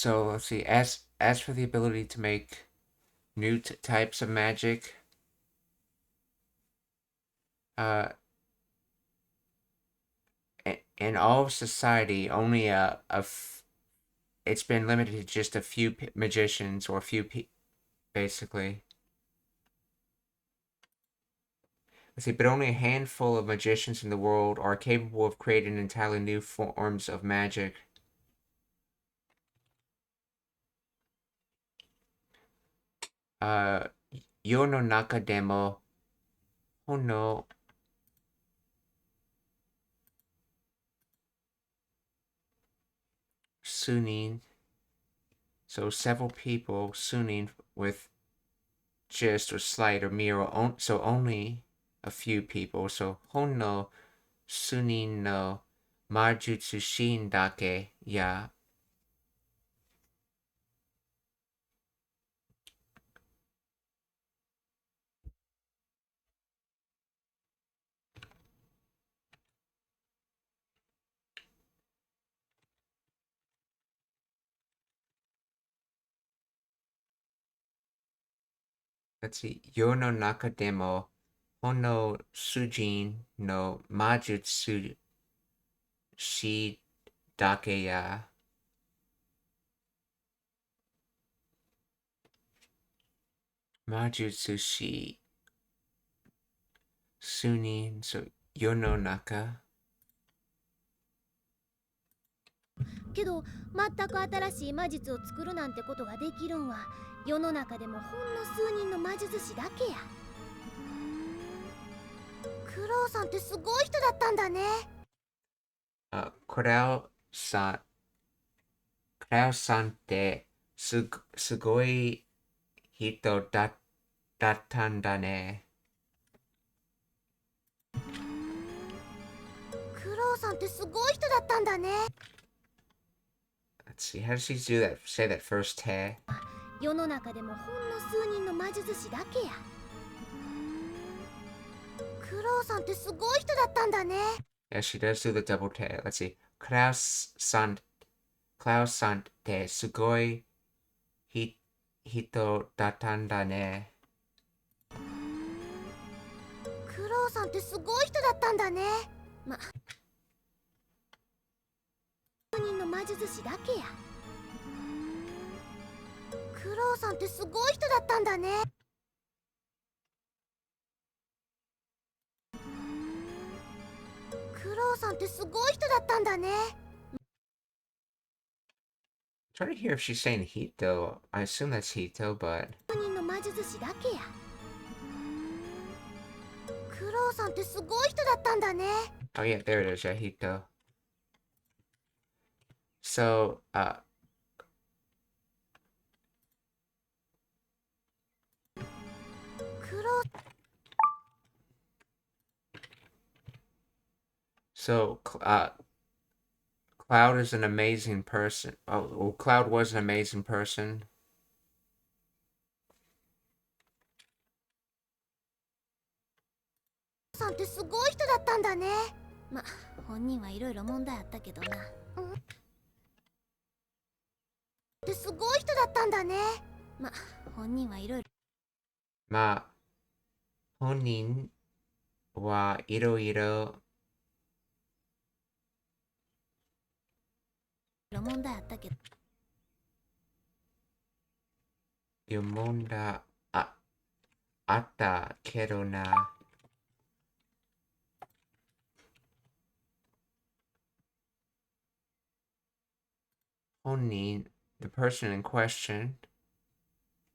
A: let's see. As for the ability to make new types of magic, in all of society, only it's been limited to just a few magicians or a few basically. Let's see, but only a handful of magicians in the world are capable of creating entirely new forms of magic. Yo no naka demo Hono Sunin. So several people, Sunin, with just or slight or mere, so only a few people. So Hono Sunin no Majutsu Shin dake ya. Let's see. Yo no naka demo Hono Sujin no Majutsu Shi dake ya. Majutsu Shi Sunin, so Yononaka.
B: けど全く新しい魔術を作るなんてことができるんは世の中でもほんの数人の魔術師だけや。クロウさんってすごい人だったんだね。
A: クラウさんってすごい人だったんだね。
B: クロウさんってすごい人だったんだね。
A: Let's see, how does she do that? Say that first te.
B: 世の中でもほんの数人の魔術師だけや。クロウさんってすごい人だったんだね。
A: Yeah, she does do the double te. Let's see. Klausさんってすごい人だったんだね。
B: クロウさんってすごい人だったんだね。数人の魔術師だけや。クロウさんってすごい人だったんだね。クロウさんってすごい人だったんだね。
A: I'm trying to hear if she's saying Hito. I assume that's Hito, but
B: 数人の魔術師だけや。クロウさんってすごい人だったんだね。
A: oh yeah, there it is, yeah, Hito. So, Cloud is an amazing person. Oh, well, Cloud was an amazing person.
B: さんってすごい人だったんだね。ま、本人はいろいろ問題あったけどな。ってすごい人だったんだね。ま、本人はいろいろ。
A: まあ、本人はいろいろ
B: 問題あったけど。
A: 問題あったけどな。本人, the person in question,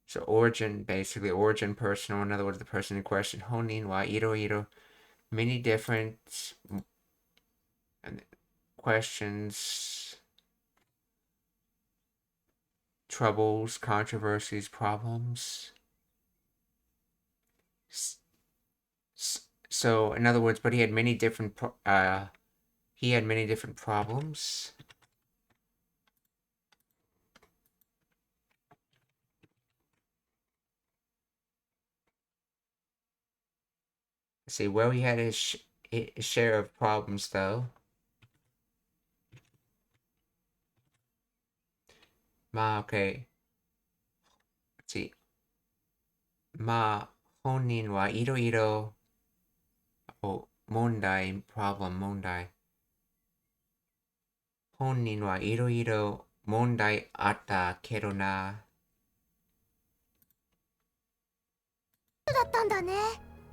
A: so origin, basically origin person, or in other words, the person in question, 本人はいろいろ many different questions, troubles, controversies, problems. So, in other words, but he had many different problems. Let's see, well, he had his share of problems, though. まあ、okay. Let's see. まあ、本人はいろいろ問題、problem、問題。本人はいろいろ問題あったけどな。
B: だったんだね。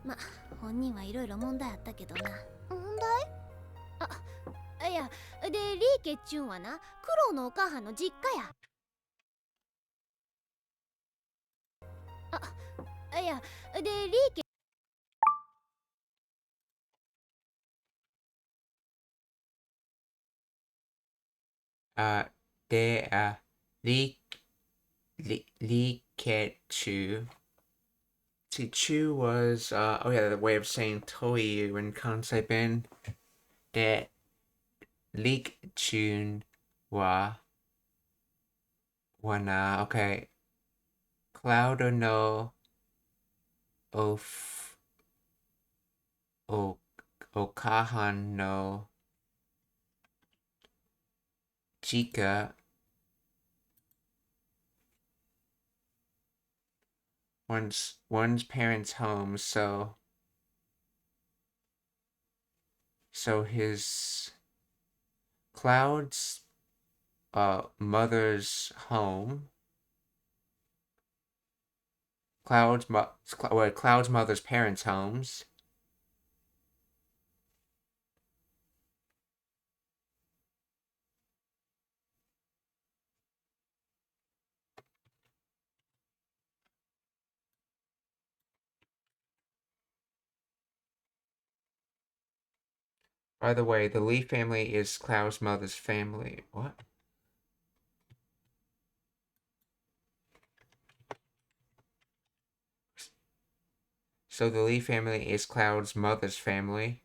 B: ま、本人はいろいろ問題あったけどな。問題？あ、いや、で、リーケっちゅんはな、苦労のお母はんの実家や。いや、で、リーケ。
A: で、リケチュ。See, Chu was, oh yeah, the way of saying Toyu in Kansai Ben. De Leak Chun wa wana, okay. Cloud no of Okahan no Chika. One's parents' home, so his Cloud's mother's home. Cloud's mother's parents' homes. By the way, the Lee family is Cloud's mother's family. What? So the Lee family is Cloud's mother's family.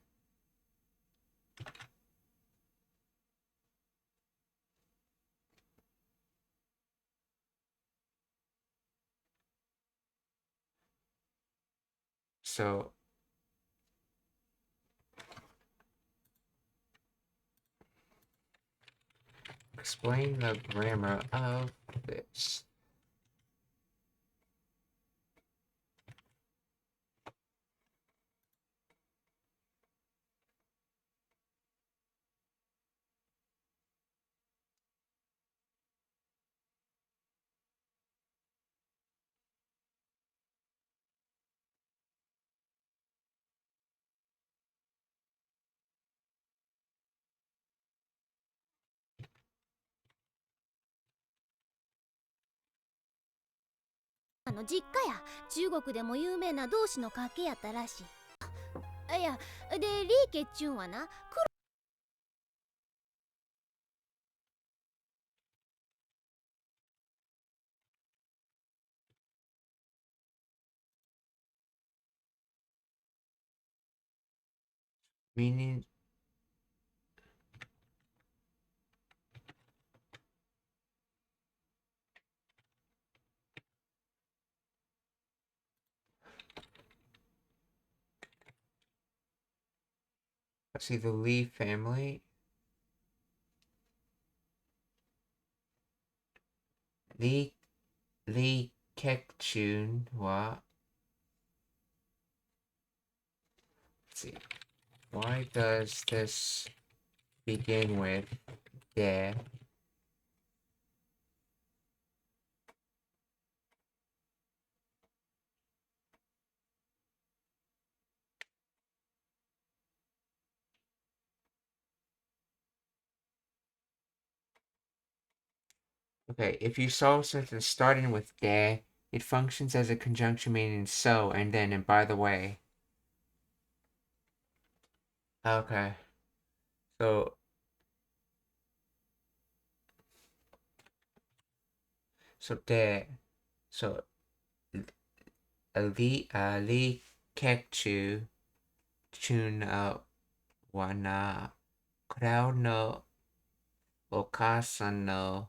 A: So explain the grammar of this.
B: 実家や。中国でも有名な同士の家系やったらしい。いや、で、リーケっちゅんはな、
A: Meaning let's see, the Lee family. Lee Kekchun wa. Let's see. Why does this begin with de? Okay, if you solve something starting with de, it functions as a conjunction meaning so and then and by the way. Okay. So de. So li kekchu chun wana crowd no okasan no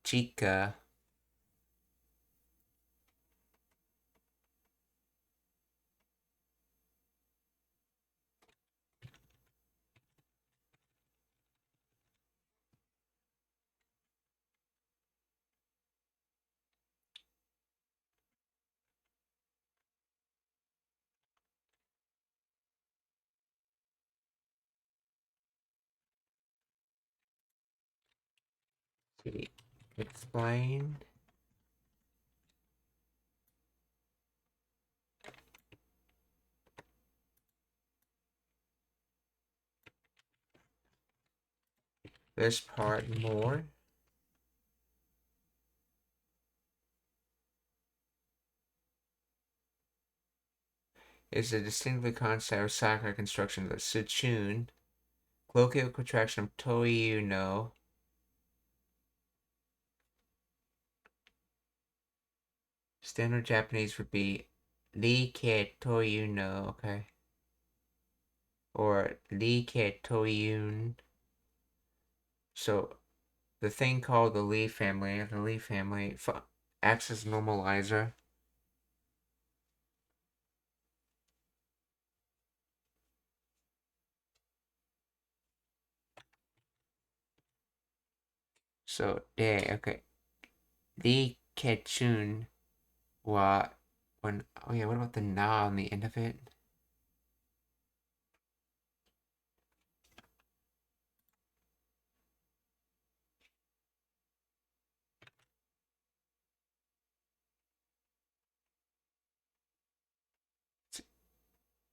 A: chica explain. This part more. Is a distinctly concept of Sakura construction of the Suchun, colloquial contraction of Toiyu no. Standard Japanese would be Ri ke Toiyu no, okay. Or Ri ke Toiyun. So the thing called the Lee family acts as normalizer. So de, okay. Ri kechun wa when oh yeah, what about the na on the end of it?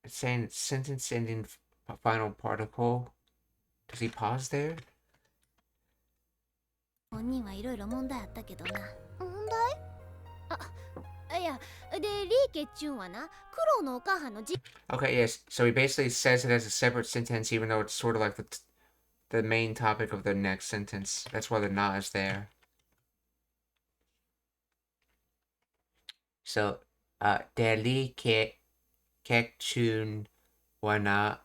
A: It's saying sentence ending final particle. Does he pause there?
B: 本人はいろいろ問題あったけどな。問題？いや、で、リーケチュンはな、苦労のお母さんのじ。
A: Okay, yes. So he basically says it as a separate sentence, even though it's sort of like the main topic of the next sentence. That's why the na is there. So, Deli Kekchun wana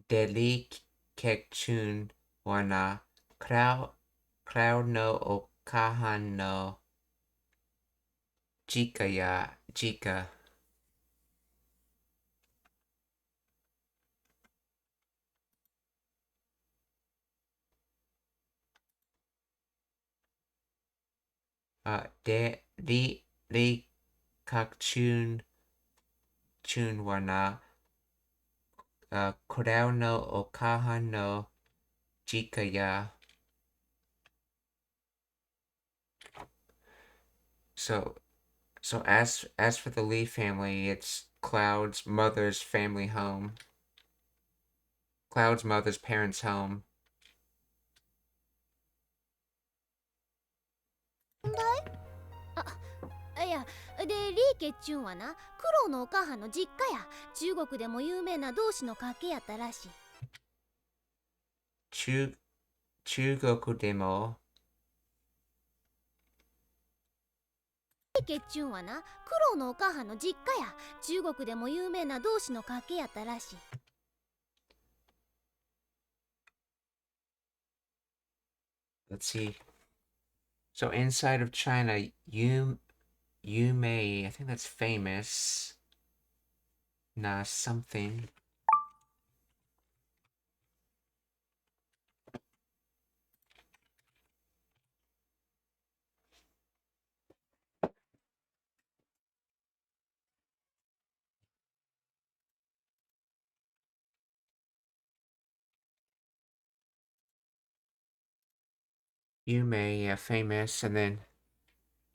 A: Deli Kekchun wana crowd no okahan no jika ya jika. De li kakchun chun wana crowd no okahan no jika ya. So as for the Lee family, it's Cloud's mother's family home. Cloud's mother's parents' home.
B: 問題？いや、で、リーケチュンはな、苦労のお母さんの実家や、中国でも有名な同士の家系やったらしい。
A: 中国でも
B: リーケチュンはな、苦労のお母さんの実家や、中国でも有名な同士の家系やったらしい。
A: Let's see. So inside of China, you may, I think that's famous. Nah, something. You may, yeah, famous, and then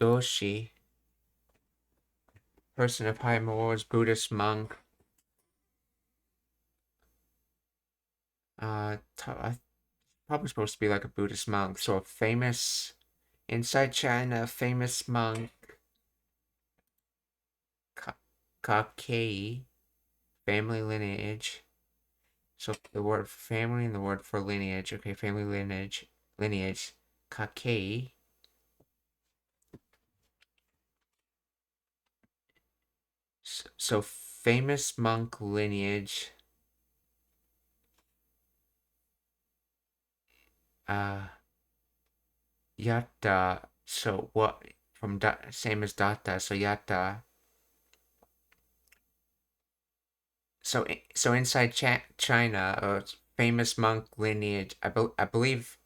A: Doshi, person of high morals, Buddhist monk. Probably supposed to be like a Buddhist monk. So a famous inside China, famous monk, Kakei, family lineage. So the word for family and the word for lineage. Okay, family lineage, Kakei. So famous monk lineage. Yatta. So what from same as data. So yatta. So inside China, a famous monk lineage. I believe.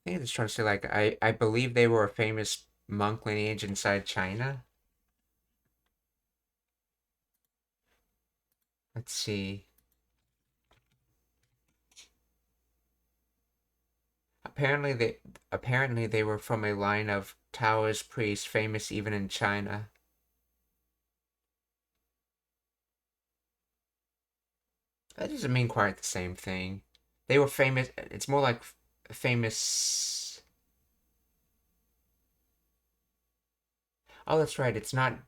A: I think it's trying to say like I believe they were a famous monk lineage inside China. Let's see. Apparently they were from a line of Taoist priests famous even in China. That doesn't mean quite the same thing. They were famous. It's more like famous. Oh, that's right. It's not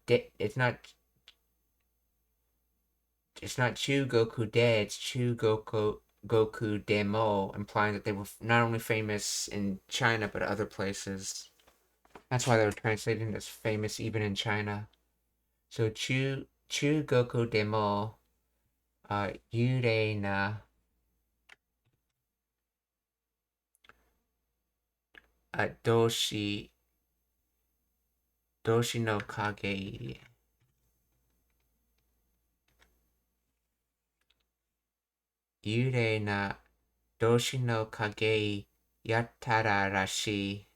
A: Chu Goku De. It's Chu Goku Demo, implying that they were not only famous in China but other places. That's why they were translated as famous even in China. So Chu Goku Demo, Yurei na, Doshi no Kage. Yurei na Doshi no Kage Yattara Rashi.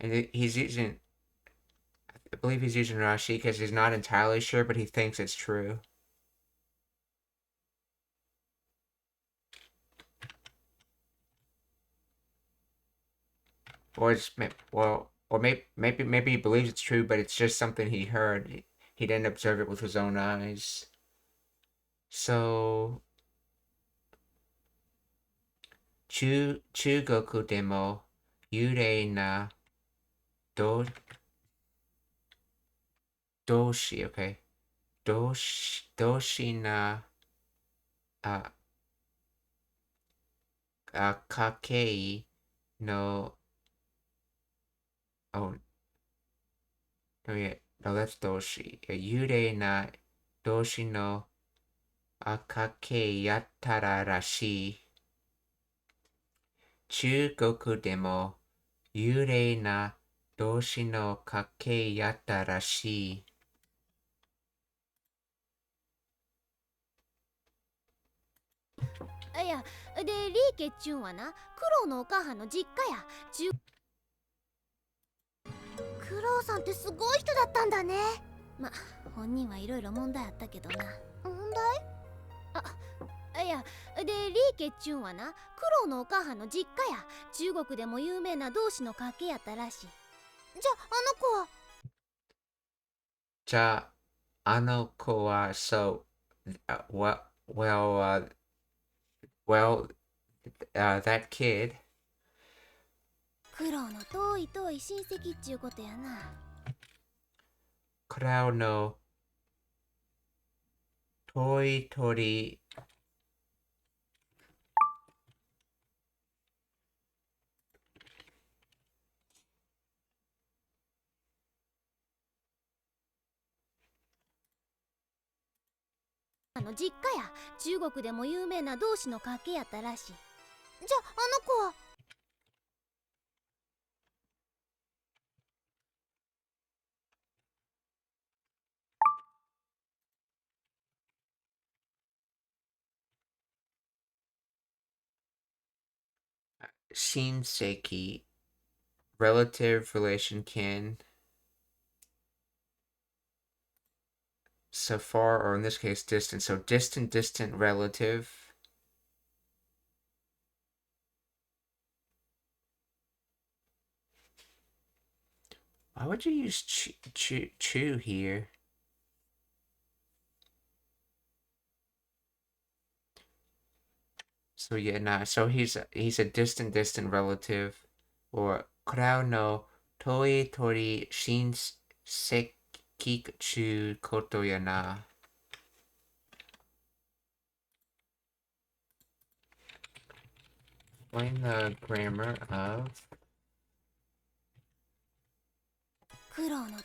A: And he's using, I believe he's using Rashi because he's not entirely sure, but he thinks it's true. Or it's or maybe he believes it's true, but it's just something he heard. He didn't observe it with his own eyes. So Goku demo yurei na do doshi, okay. Doshi na uh, kakei no, oh no, yeah, no, that's doshi. Yurei na doshi no kakei yattara rashi. Goku demo yurei na doshi no kakei yatta rashi.
B: いやでリーケっちゅんはなクロウのお母はんの実家や。クロウさんってすごい人だったんだね。ま、本人はいろいろ問題あったけどな。問題？いやでリーケっちゅんはなクロウのお母はんの実家や。中国でも有名な同志の家系やったらしい。じゃあの子は？
A: じゃあの子は so well that kid
B: クロウの遠い遠い親戚っちゅうことやな。
A: クラウの遠い鳥
B: 実家や。中国でも有名な同士の家系やったらしい。じゃあの子は。
A: 親戚 relative relation kin so far, or in this case distant, so distant relative. Why would you use chew here? So yeah, nah. So he's a distant relative, or kurao no toi tori shin sekichu koto ya na. Explain the grammar of
B: 苦労の。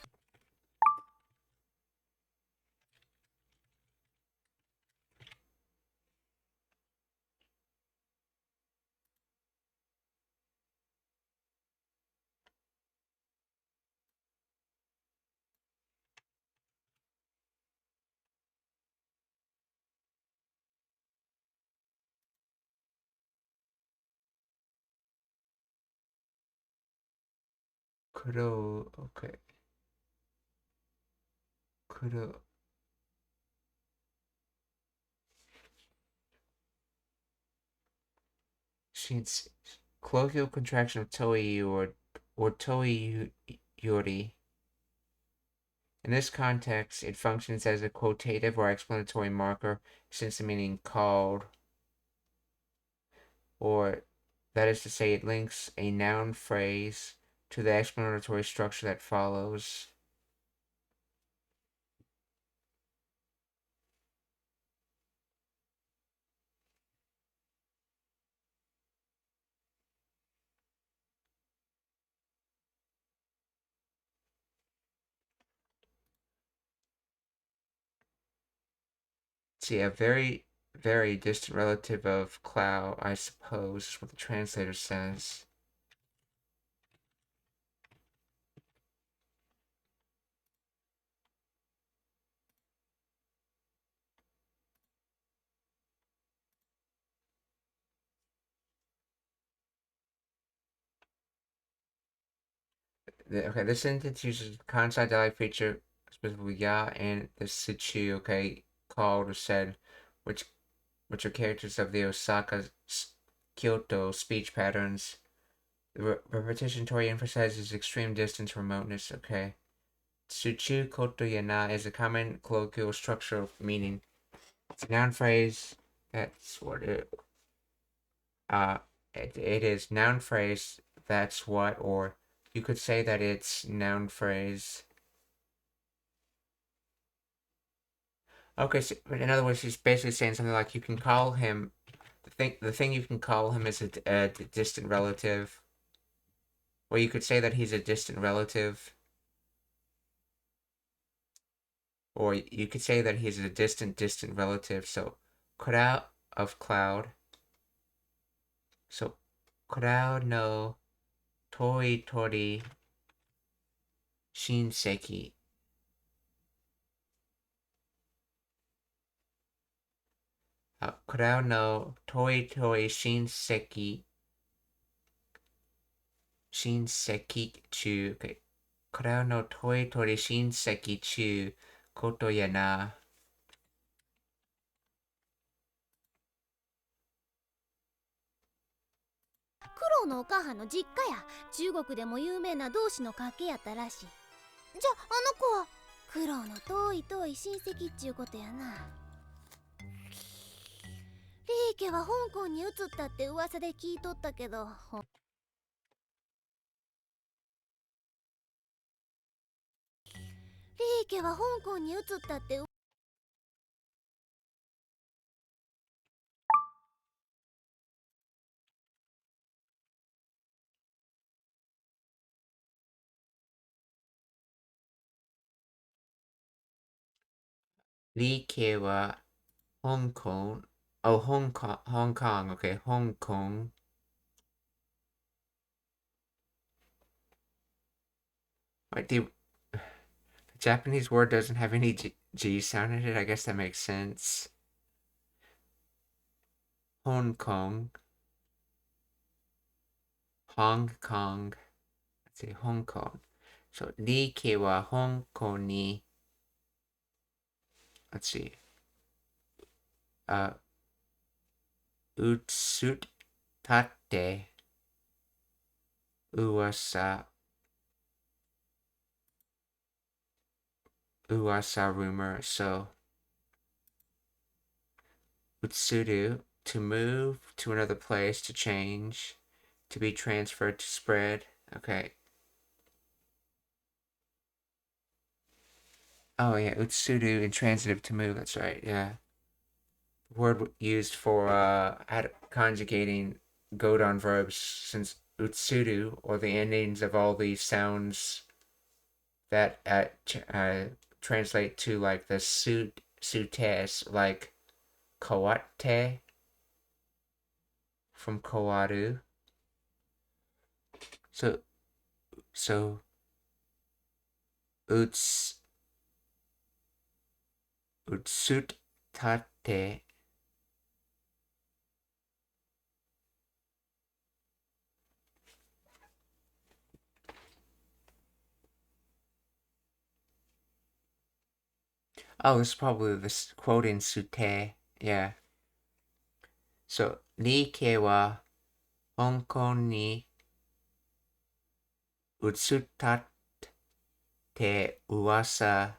A: kuro. Okay. Kuro. She's colloquial contraction of toi or toi yori. In this context, it functions as a quotative or explanatory marker, since the meaning called, or that is to say, it links a noun phrase to the explanatory structure that follows. See, a very distant relative of cloud, I suppose, is what the translator says. Okay, this sentence uses the Kansai dialect feature, specifically ya and the Sichu, okay, called or said, which are characters of the Osaka Kyoto speech patterns. The repetition tori emphasizes extreme distance remoteness, okay. Tsuchu koto yana is a common colloquial structural meaning. It's a noun phrase. That's what it is noun phrase. That's what, or you could say that it's noun phrase. Okay, so in other words, he's basically saying something like you can call him the thing you can call him is a distant relative. Or you could say that he's a distant relative. Or you could say that he's a distant relative. So, kura of cloud. So, cloud no toi tori shinseki. Cloud no toi shinseki. Shinseki chu. Okay. Cloud no toi shinseki chu koto ya na.
B: 苦労のお母の実家や。中国でも有名な同士の家系やったらしい。じゃあの子は。苦労の遠い親戚っちゅうことやな。リー家は香港に移ったって噂で聞いとったけど。リー家は香港に移ったって。
A: リケは Hong Kong. Oh, Hong Kong. Hong Kong. Okay, Hong Kong. Wait, the Japanese word doesn't have any G sound in it. I guess that makes sense. Hong Kong. Hong Kong. Let's see, Hong Kong. So, リケは香港に、let's see, あ、移ったって、噂、rumor. So, 移る, to move to another place, to change, to be transferred, to spread. Okay. Oh yeah, 移る, intransitive, to move. That's right. Yeah. Word used for conjugating godon verbs, since 移る, or the endings of all these sounds that translate to like the sutes, like kawate from kawaru. So 移ったって. Oh, this is probably this quote in Sute. Yeah. So, リケは香港に移ったって噂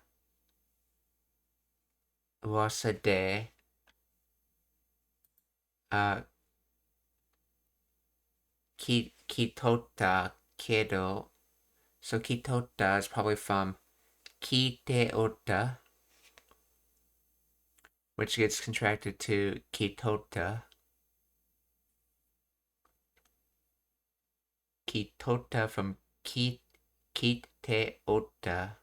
A: で、聞いとったけど, so 聞いとった is probably from 聞いておった, which gets contracted to 聞いとった. 聞いとった from 聞いておった.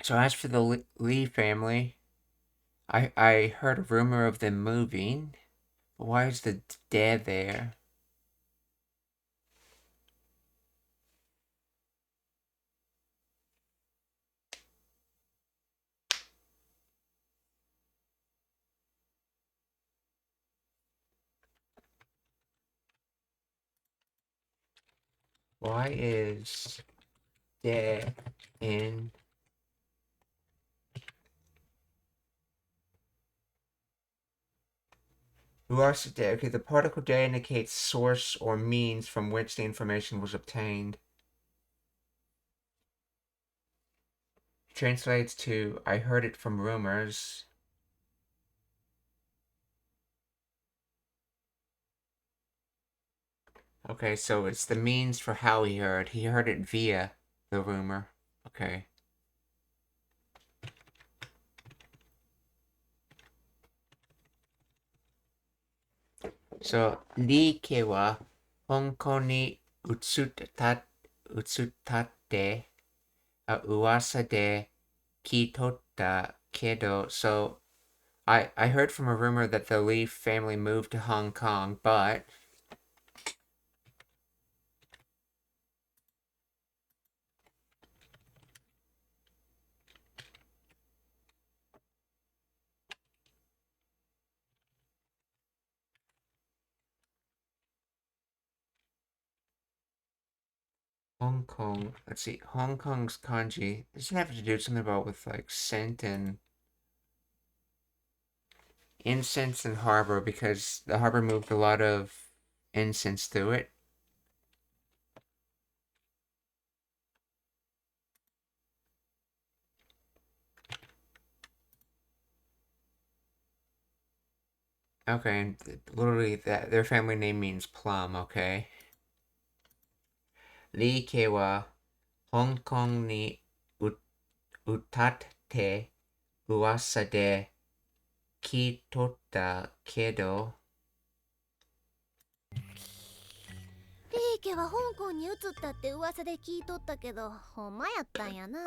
A: So as for the Lee family, I heard a rumor of them moving. But why is the dad there? Why is dad in Okay, the particle de indicates source or means from which the information was obtained. Translates to, I heard it from rumors. Okay, so it's the means for how he heard. He heard it via the rumor. Okay. So, リケは香港に移ったって噂で聞いとったけど. So, I heard from a rumor that the Lee family moved to Hong Kong, but Hong Kong, let's see, Hong Kong's kanji, does it have to do something about with like scent and incense and harbor, because the harbor moved a lot of incense through it. Okay, and literally that their family name means plum, okay? リケは香港に歌って噂で聞いとったけど.
B: 家は香港に移ったって噂で聞いとったけど、ほんまやったんやな。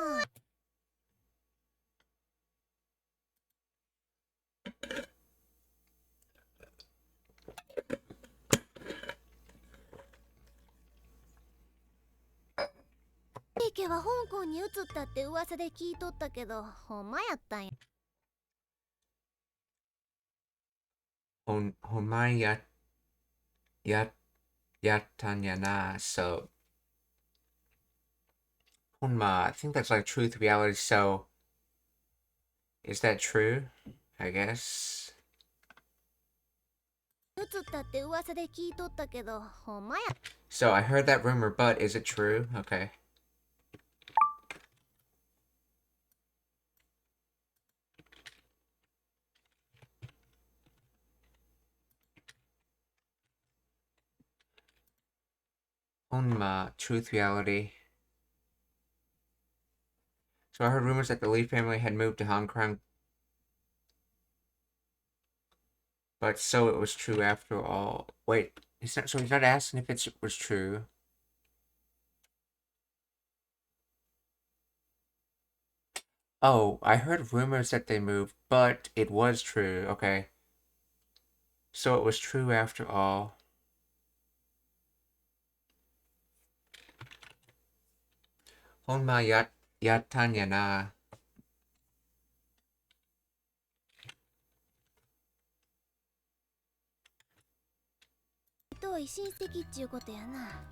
B: 家は香港に移ったって噂で聞いとったけど、ほんまやったんや。
A: ほんまやったんやな. So, I think that's like truth, reality. So, is that true? I guess.
B: 移ったって噂で聞いとったけど、ほんまや。
A: So, I heard that rumor, but is it true? Okay. Truth, reality. So I heard rumors that the Lee family had moved to Hong Kong, but so it was true after all. Wait, he's not asking if it was true. Oh, I heard rumors that they moved, but it was true. Okay. So it was true after all. Honma yatanya na.
B: 遠い親戚っちゅうことやな。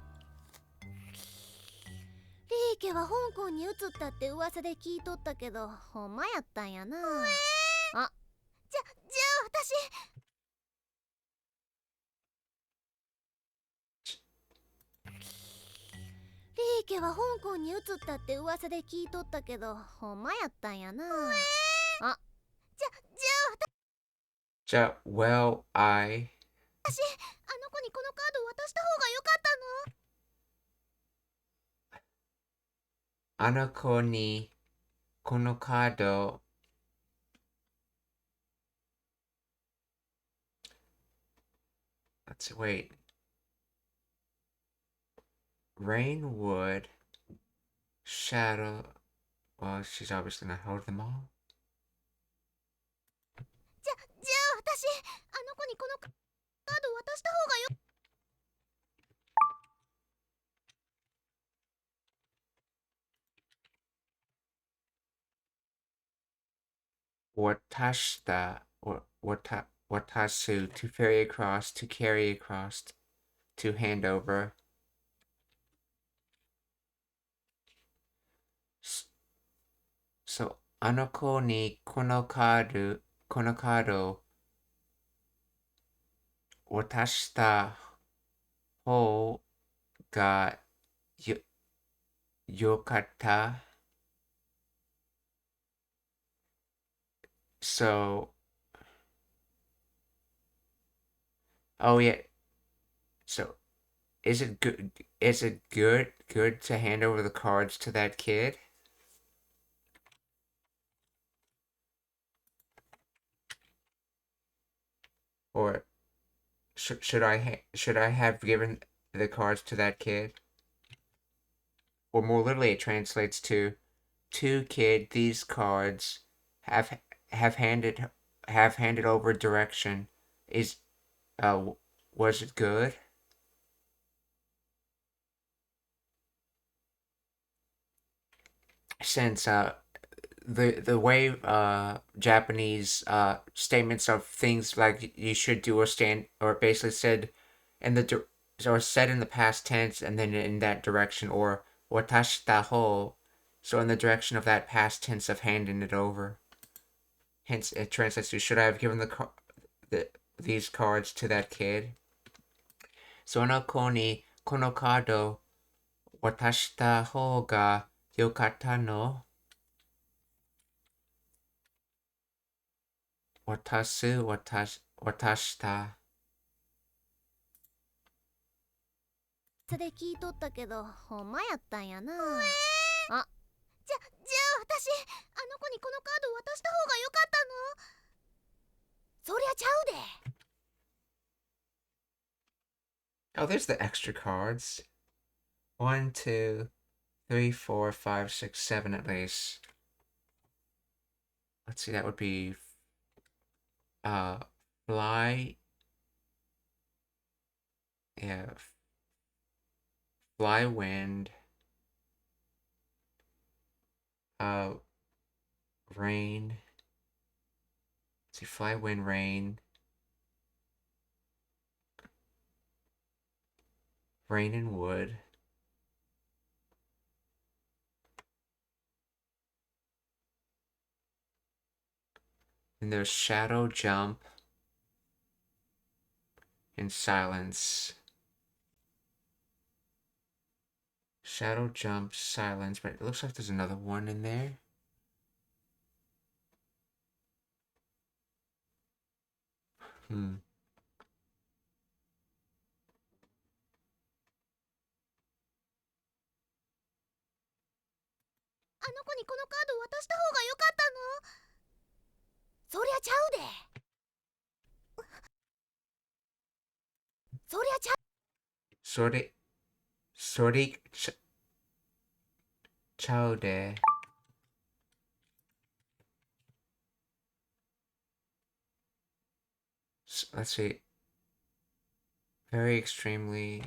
B: リー家は香港に移ったって噂で聞いとったけど、ほんまやったんやな。あ、じゃあ私。リー家は香港に移ったって噂で聞いとったけど、ほんまやったんやな。あ、
A: じゃあ、well,
B: 私、あの子にこのカード渡した方がよかったの？
A: あの子にこのカードLet's wait. Rain, wood, shadow. Well, she's obviously not holding them all.
B: じゃあ私、あの子にこのカード渡した方がよ。
A: Watasu, to ferry across, to carry across, to hand over. So, あの子にこのカード渡した方がよかった。So, oh yeah. So, is it good? Is it good to hand over the cards to that kid? Or should I have given the cards to that kid? Or more literally, it translates to kid. These cards have handed over direction. Is was it good? Since the way Japanese statements of things like you should do or basically said in or said in the past tense and then in that direction, or watashita ho, so in the direction of that past tense of handing it over. Hence it translates to should I have given these cards to that kid? So その子にこのカード渡した方がよかったの？渡した。
B: それ聞いとったけど、ほんまやったんやな。あ、じゃあ私、あの子にこのカード渡した方がよかったの？そりゃちゃうで。
A: Oh, there's the extra cards. 1, 2, 3, 4, 5, 6, 7 at least. Let's see, that would be fly. Yeah, fly wind. Rain. Let's see, fly wind rain. Rain and wood. And there's shadow jump and silence. Shadow jump, silence, but it looks like there's another one in there. Hmm.
B: あの子にこのカード渡した方が良かったの？そりゃちゃうで。そりゃちゃう。
A: Sori chaude. Let's see. Very extremely.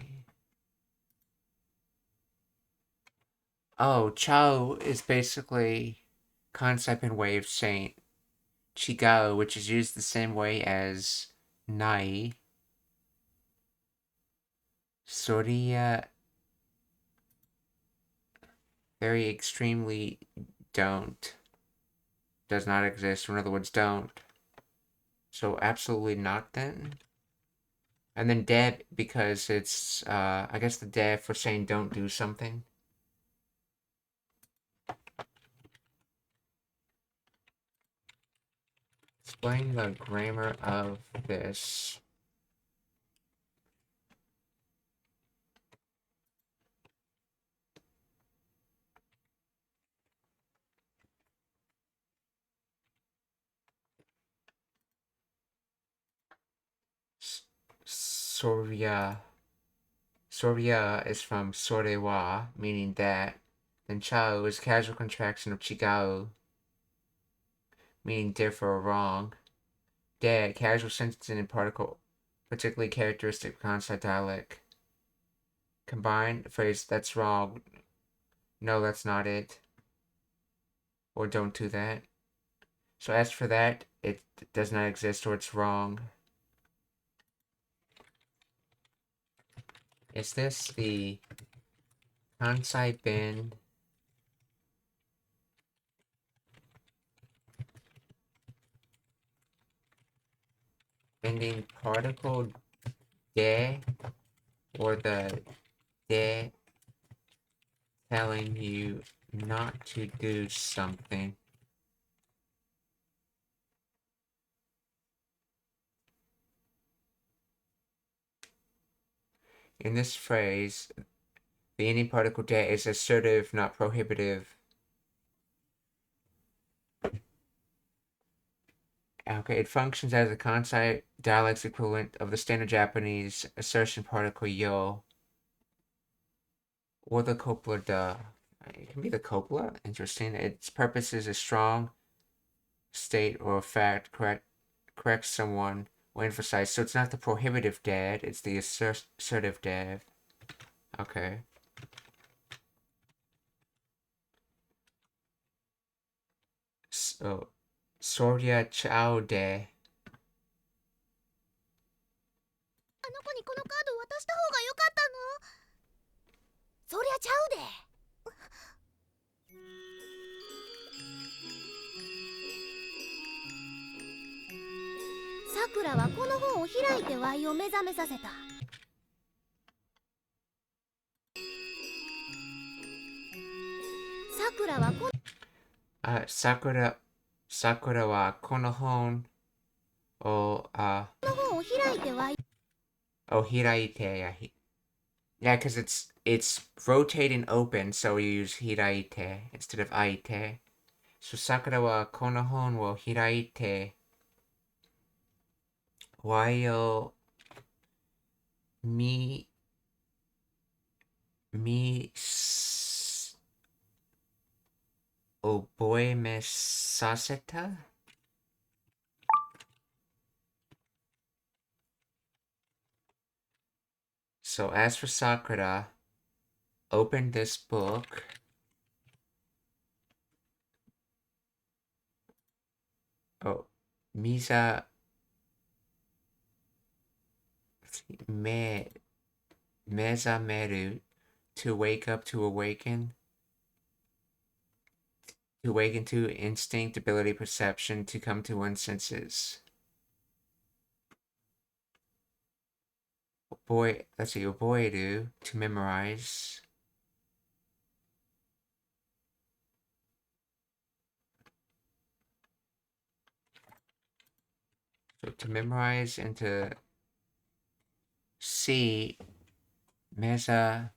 A: Oh, Chao is basically concept and way of saying Chigao, which is used the same way as Nai. Soria, very extremely don't. Does not exist. In other words, don't. So absolutely not then. And then de because it's, I guess the de for saying don't do something. Explain the grammar of this. Soria. Soria is from sorewa, meaning that. Then chao is casual contraction of chigao, meaning differ or wrong. De, casual sentence and particle, particularly characteristic of consonant dialect. Combined phrase, that's wrong. No, that's not it. Or don't do that. So as for that, it does not exist or it's wrong. Is this the Kansai bin ending particle de or the de telling you not to do something? In this phrase, the ending particle de is assertive, not prohibitive. Okay, it functions as a Kansai dialect's equivalent of the standard Japanese assertion particle yo, or the copula da. It can be the copula. Interesting. Its purpose is a strong state or fact, correct someone or emphasize. So it's not the prohibitive dad, it's the assertive dad. Okay. So, Soria Chao de.
B: あの子にこのカード渡した方が良かったの？そりゃちゃうで。さくらはこの本を開いてワイを目覚めさせた。さくらはこ
A: Sakura wa kono hon o
B: の本を開いてワイ。
A: hiraite. Yeah, because it's rotate and open, so you use hiraite instead of aite. So Sakura wa kono hon wo hiraite wai o み覚えめさせた? So as for Sakura, open this book. Oh, Misa me mezameru, to wake up, to awaken to instinct, ability, perception, to come to one's senses. Let's see, oboeru, to memorize. So to memorize and to see, mezameru.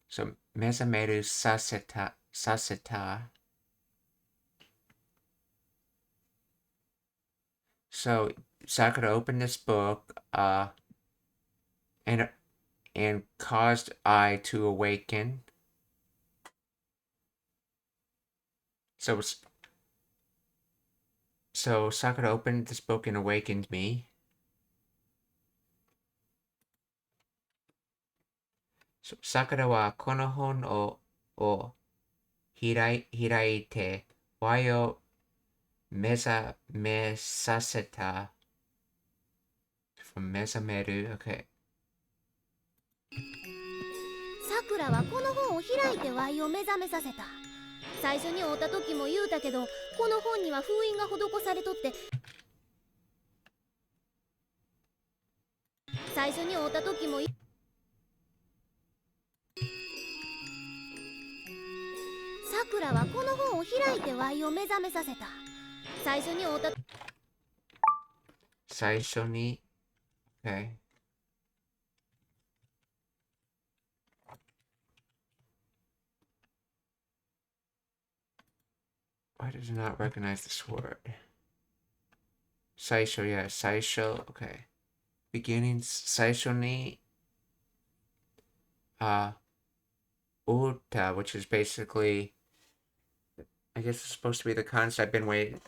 A: So mezameru saseta. So Sakura opened this book, and caused I to awaken. So Sakura opened this book and awakened me. So Sakura wa kono hon o hiraite wai o mezame saseta. From mezameru, okay.
B: さくらはこの本を開いてワイを目覚めさせた。最初に会った時も言うたけど、この本には封印が施されとって、最初に会った時もさくらはこの本を開いてワイを目覚めさせた。最初に会った
A: 最初に okay. Why does it not recognize this word? Saisho, yeah, saisho, okay. Beginnings, saisho ni uta, which is basically, I guess it's supposed to be the concept bin way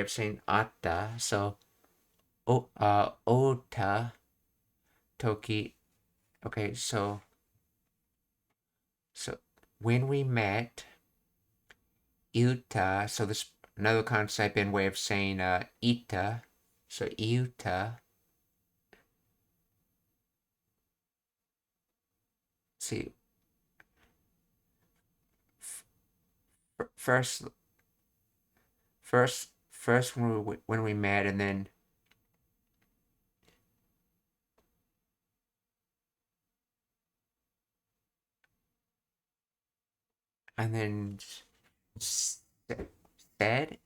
A: of saying atta. So ota toki. Okay, so when we met, Iuta, so this another concept in way of saying ita, so Iuta. See, first when we met, and then said.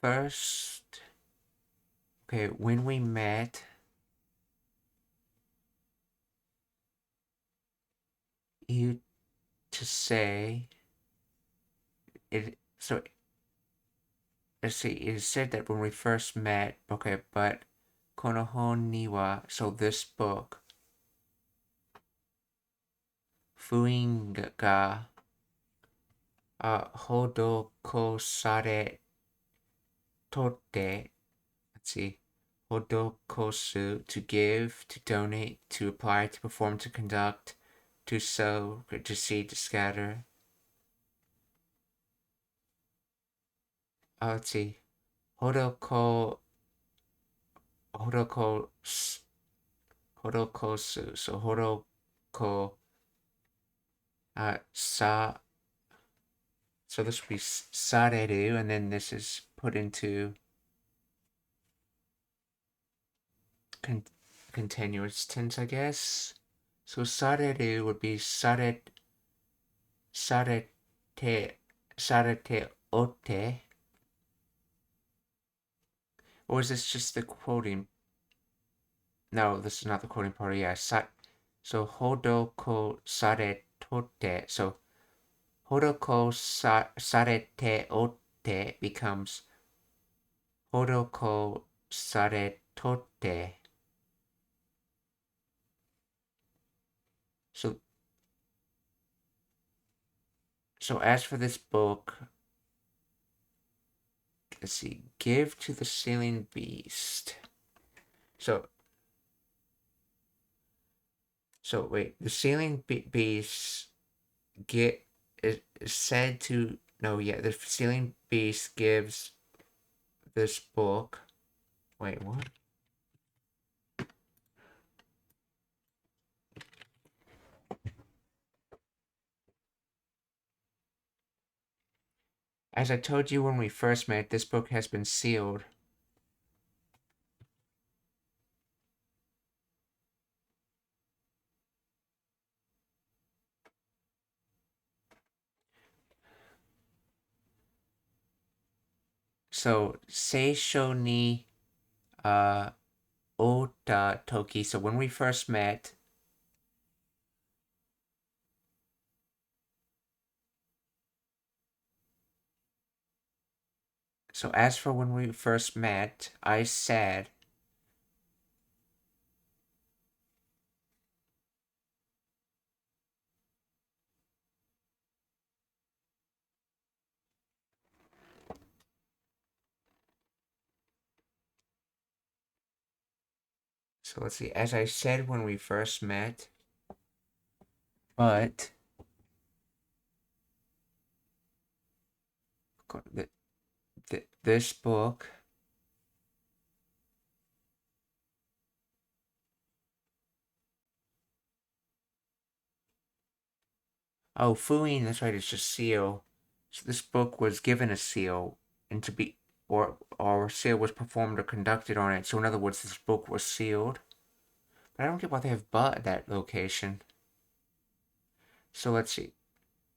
A: First, okay, when we met, you to say it. So let's see. It is said that when we first met, okay, but konohon ni wa, so this book, fuin ga hodokosare totte. Let's see. Hodokosu, to give, to donate, to apply, to perform, to conduct, to sow, to seed, to scatter. Let's see. Hodokosu, so hodoko sa. So this would be sareru, and then this is put into continuous tense, I guess. So sareru would be sarete ote. Or is this just the quoting? No, this is not the quoting part. Yeah, so hodoko saretote. So sarete otte becomes horoko saretotte. So as for this book, let's see, give to the ceiling beast. So wait, the ceiling beast is said to the ceiling beast gives this book. Wait, what? As I told you when we first met, this book has been sealed. So, Seisho ni ota toki. So when we first met, so as for when we first met, I said, so let's see, as I said when we first met, but this book, oh, Fuin, that's right, it's just seal. So this book was given a seal, and to be, or seal was performed or conducted on it. So in other words, this book was sealed. But I don't get why they have but at that location. So let's see.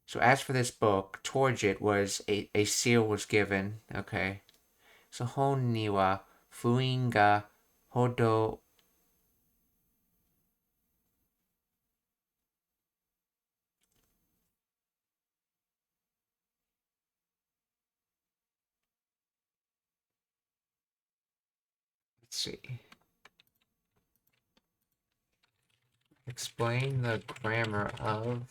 A: So as for this book, towards it was a seal was given. Okay. So hon ni wa fuin ga hodo. Let's see. Explain the grammar of.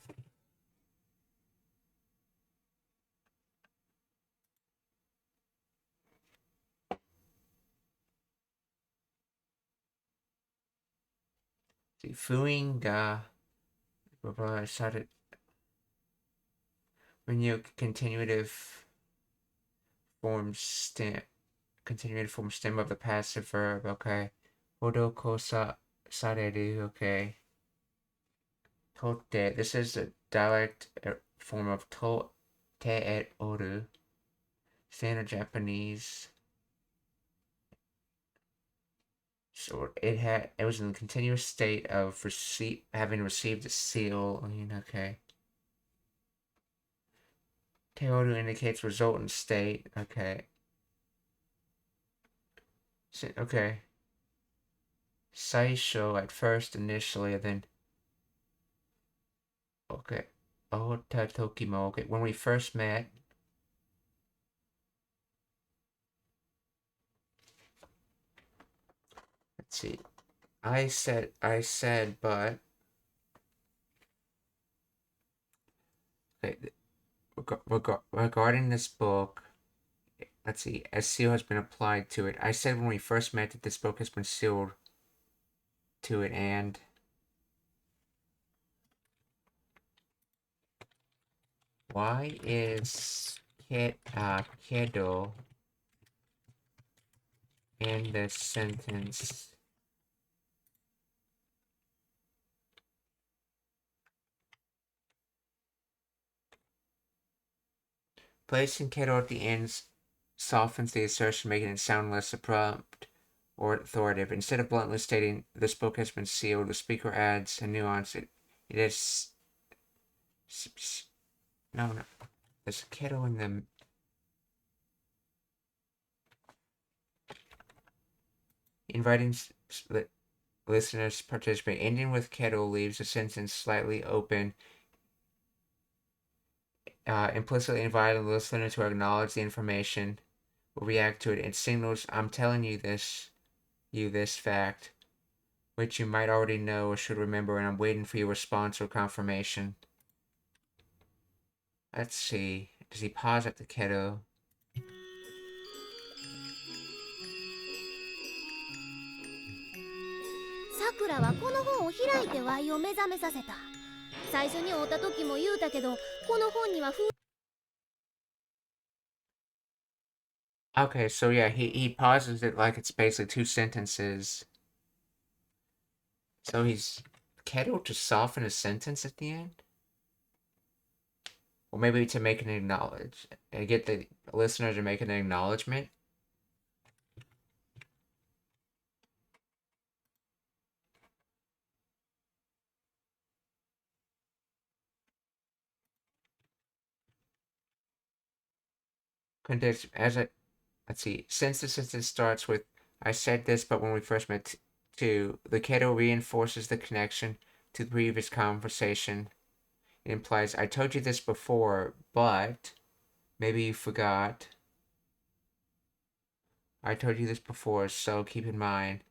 A: Fuin ga. Started when you continuative form stem. Continuative form stem of the passive verb. Okay. Hodo kosa sareru. Okay. Tote. This is a dialect form of to te et oru. Standard Japanese. So it was in a continuous state of having received a seal. I mean, okay. Te oru indicates resultant state. Okay. Okay. Saisho at first, initially, and then. Okay. Ota Tokimo. Okay. When we first met. Let's see. I said, but. Okay. Regarding this book, let's see, a seal has been applied to it. I said when we first met that this book has been sealed to it, and why is kedo in this sentence? Placing kedo at the end softens the assertion, making it sound less abrupt or authoritative. Instead of bluntly stating this book has been sealed, the speaker adds a nuance. It is no. There's kedo in the inviting listeners to participate. Ending with kedo leaves the sentence slightly open implicitly inviting the listener to acknowledge the information or react to it. It signals, I'm telling you this fact, which you might already know or should remember, and I'm waiting for your response or confirmation. Let's see. Does he pause at the kiddo?
B: Sakura はこの本を開いて Y を目覚めさせた。最初に会った時も言うたけど、この本には
A: Okay, so yeah, he pauses it like it's basically two sentences. So he's Keto to soften a sentence at the end? Or maybe to make an acknowledge and get the listener to make an acknowledgement. Let's see, since the sentence starts with, I said this, but when we first met, to the Keto reinforces the connection to the previous conversation. It implies, I told you this before, but maybe you forgot. I told you this before, so keep in mind.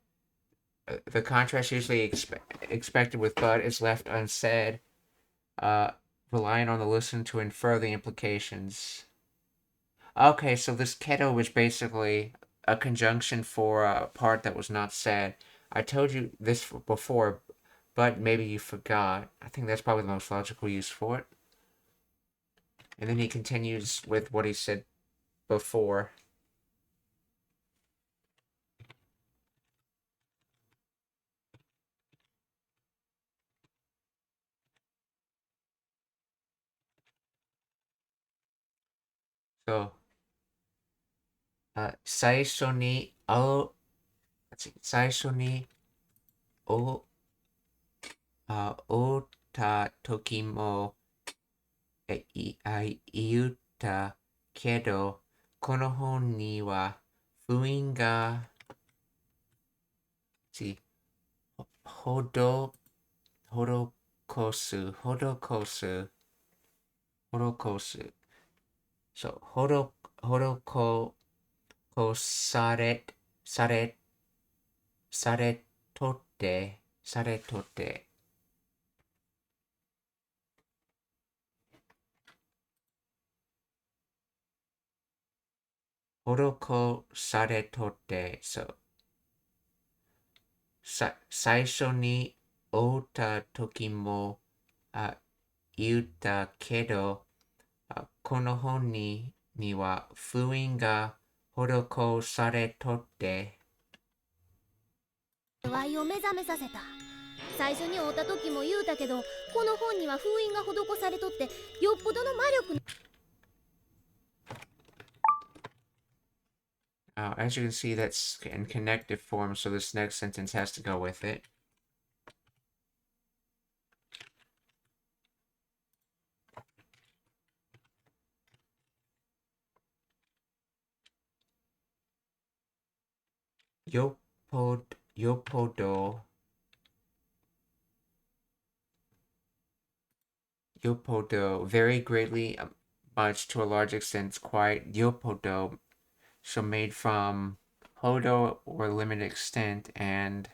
A: The contrast usually expected with but is left unsaid, relying on the listener to infer the implications. Okay, so this keto was basically a conjunction for a part that was not said. I told you this before, but maybe you forgot. I think that's probably the most logical use for it. And then he continues with what he said before. So, 最初に会った時も言ったけど、この本には封印がほど施す。そう、施されとって、施されとって、そう。最初に会った時も言ったけど、この本には封印が施されとって、
B: Y を目覚めさせた。最初に会った時も言うたけど、この本には封印が施されとって、よっぽどの魔力。
A: As you can see, that's in connective form, so this next sentence has to go with it. Yopodo, very greatly, much to a large extent, quite yopodo, so made from hodo or limited extent, and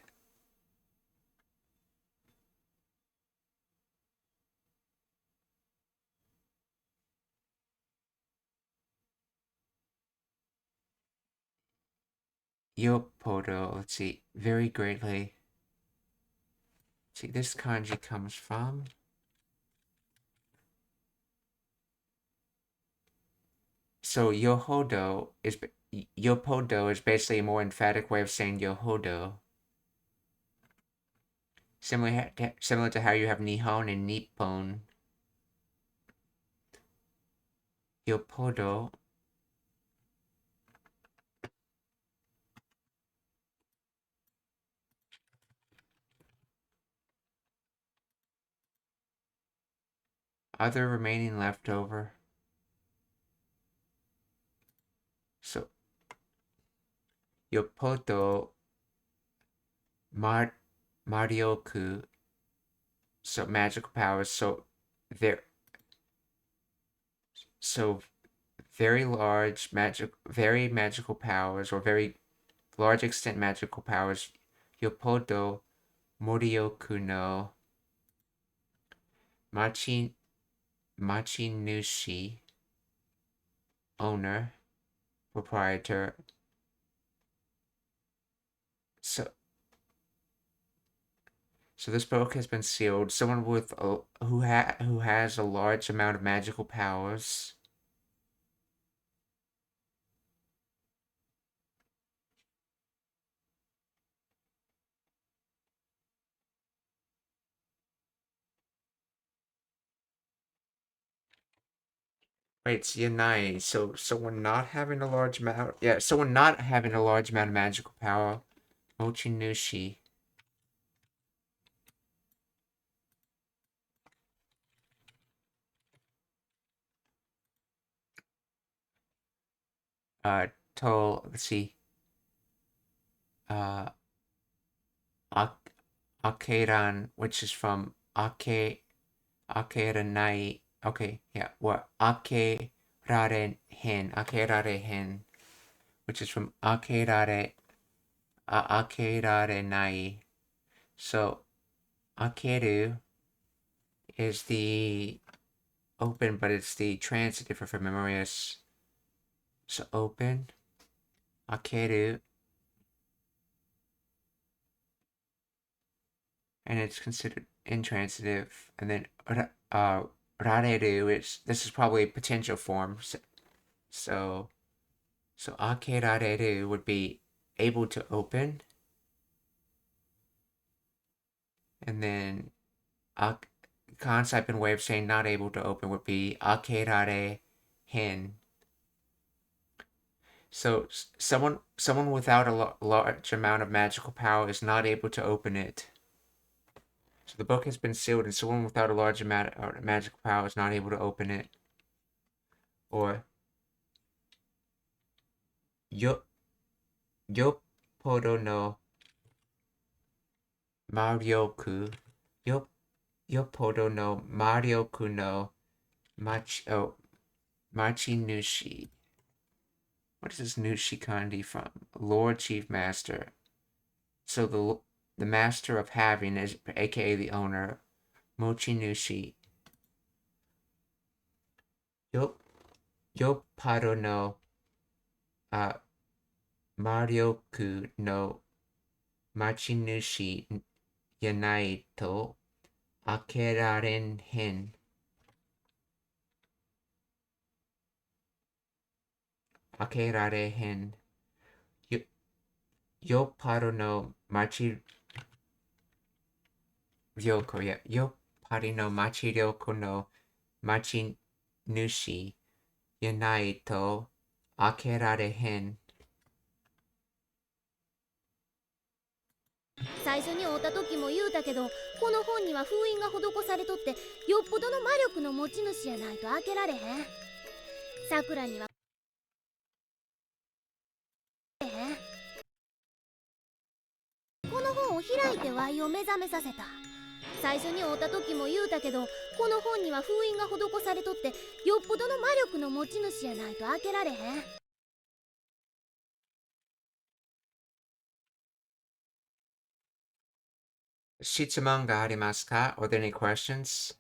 A: yopodo, let's see, very greatly. Let's see, this kanji comes from so yopodo is basically a more emphatic way of saying yohodo. Similar to how you have Nihon and Nippon. Yopodo. Other remaining leftover. So, Yopodo Marioku. So, magical powers. So, there. So very magical powers, or very large extent magical powers. Yopodo Morioku no Machinushi, owner, proprietor. So this book has been sealed. Someone with who has a large amount of magical powers. Wait, it's Yanai. So someone not having a large amount. Yeah, someone not having a large amount of magical power. Mochinushi. Let's see. Uh, Akeran, which is from Akeranai. Okay, yeah. What? Akerare hen, which is from Akerare nai. So, Akeru is the open, but it's the transitive for memorious. So, open. Akeru. And it's considered intransitive. And then rareru is, this is probably a potential form. So akerareru would be able to open. And then concept and way of saying not able to open would be akerare hen. So someone without a large amount of magical power is not able to open it. So the book has been sealed, and someone without a large amount of magical power is not able to open it. Or yopodo no marioku. Yopodo no marioku no machinushi. What is this nushi kanji from? Lord Chief Master. So the master of having is, aka the owner, mochinushi. Yopado no marioku no machinushi yanai to akeraren hen. Akerare hen. Yopado no machi ryoko, yeah. Yopari no machi ryoko no machi nushi yanai to akerare hen.
B: 最初に会うた時も言うたけど、この本には封印が施されとって、よっぽどの魔力の持ち主やないと開けられへん。さくらにはこの本を開いてワイを目覚めさせた。最初に会うた時も言うたけど、この本には封印が施されとって、よっぽどの魔力の持ち主やないと開けられへん。
A: 質問がありますか? Are there any questions?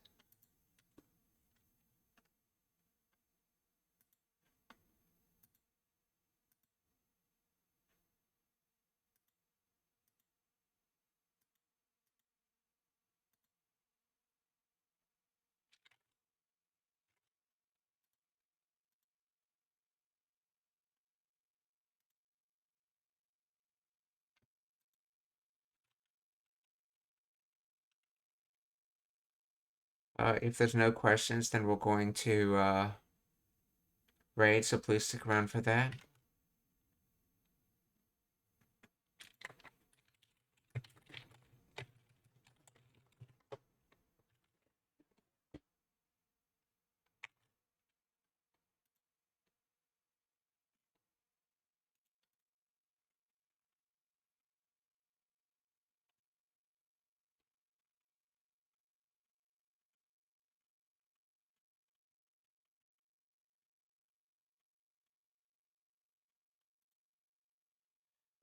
A: If there's no questions, then we're going to raid, so please stick around for that.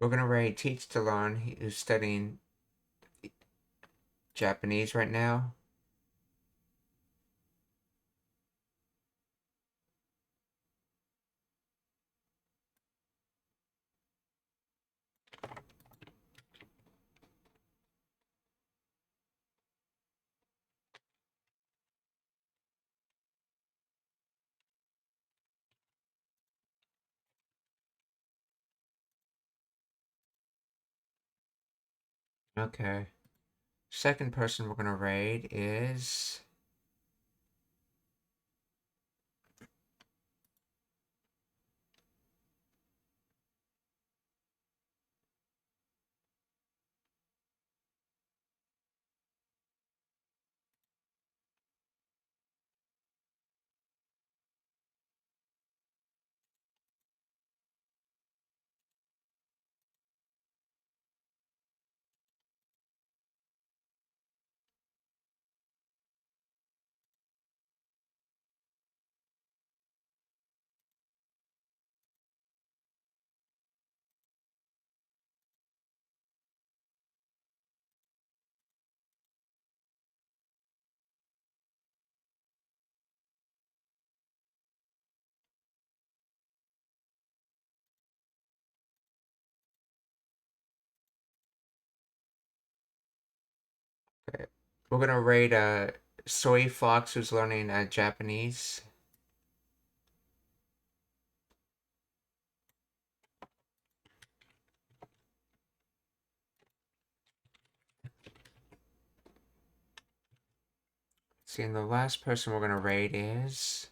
A: We're gonna raid Teach to Learn, who's studying Japanese right now. Okay. Second person we're gonna raid is okay. We're gonna raid Soy Fox, who's learning Japanese. See, and the last person we're gonna raid is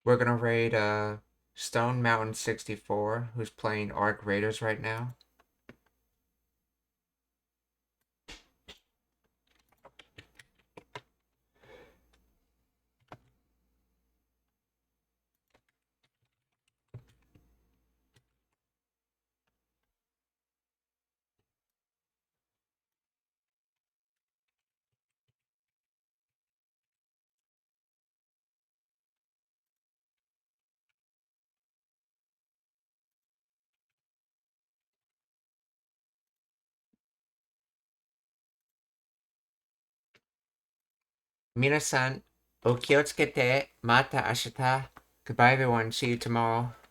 A: we're gonna raid Stone Mountain 64, who's playing Arc Raiders right now. Minasan, お気をつけて、また明日. Goodbye everyone, see you tomorrow.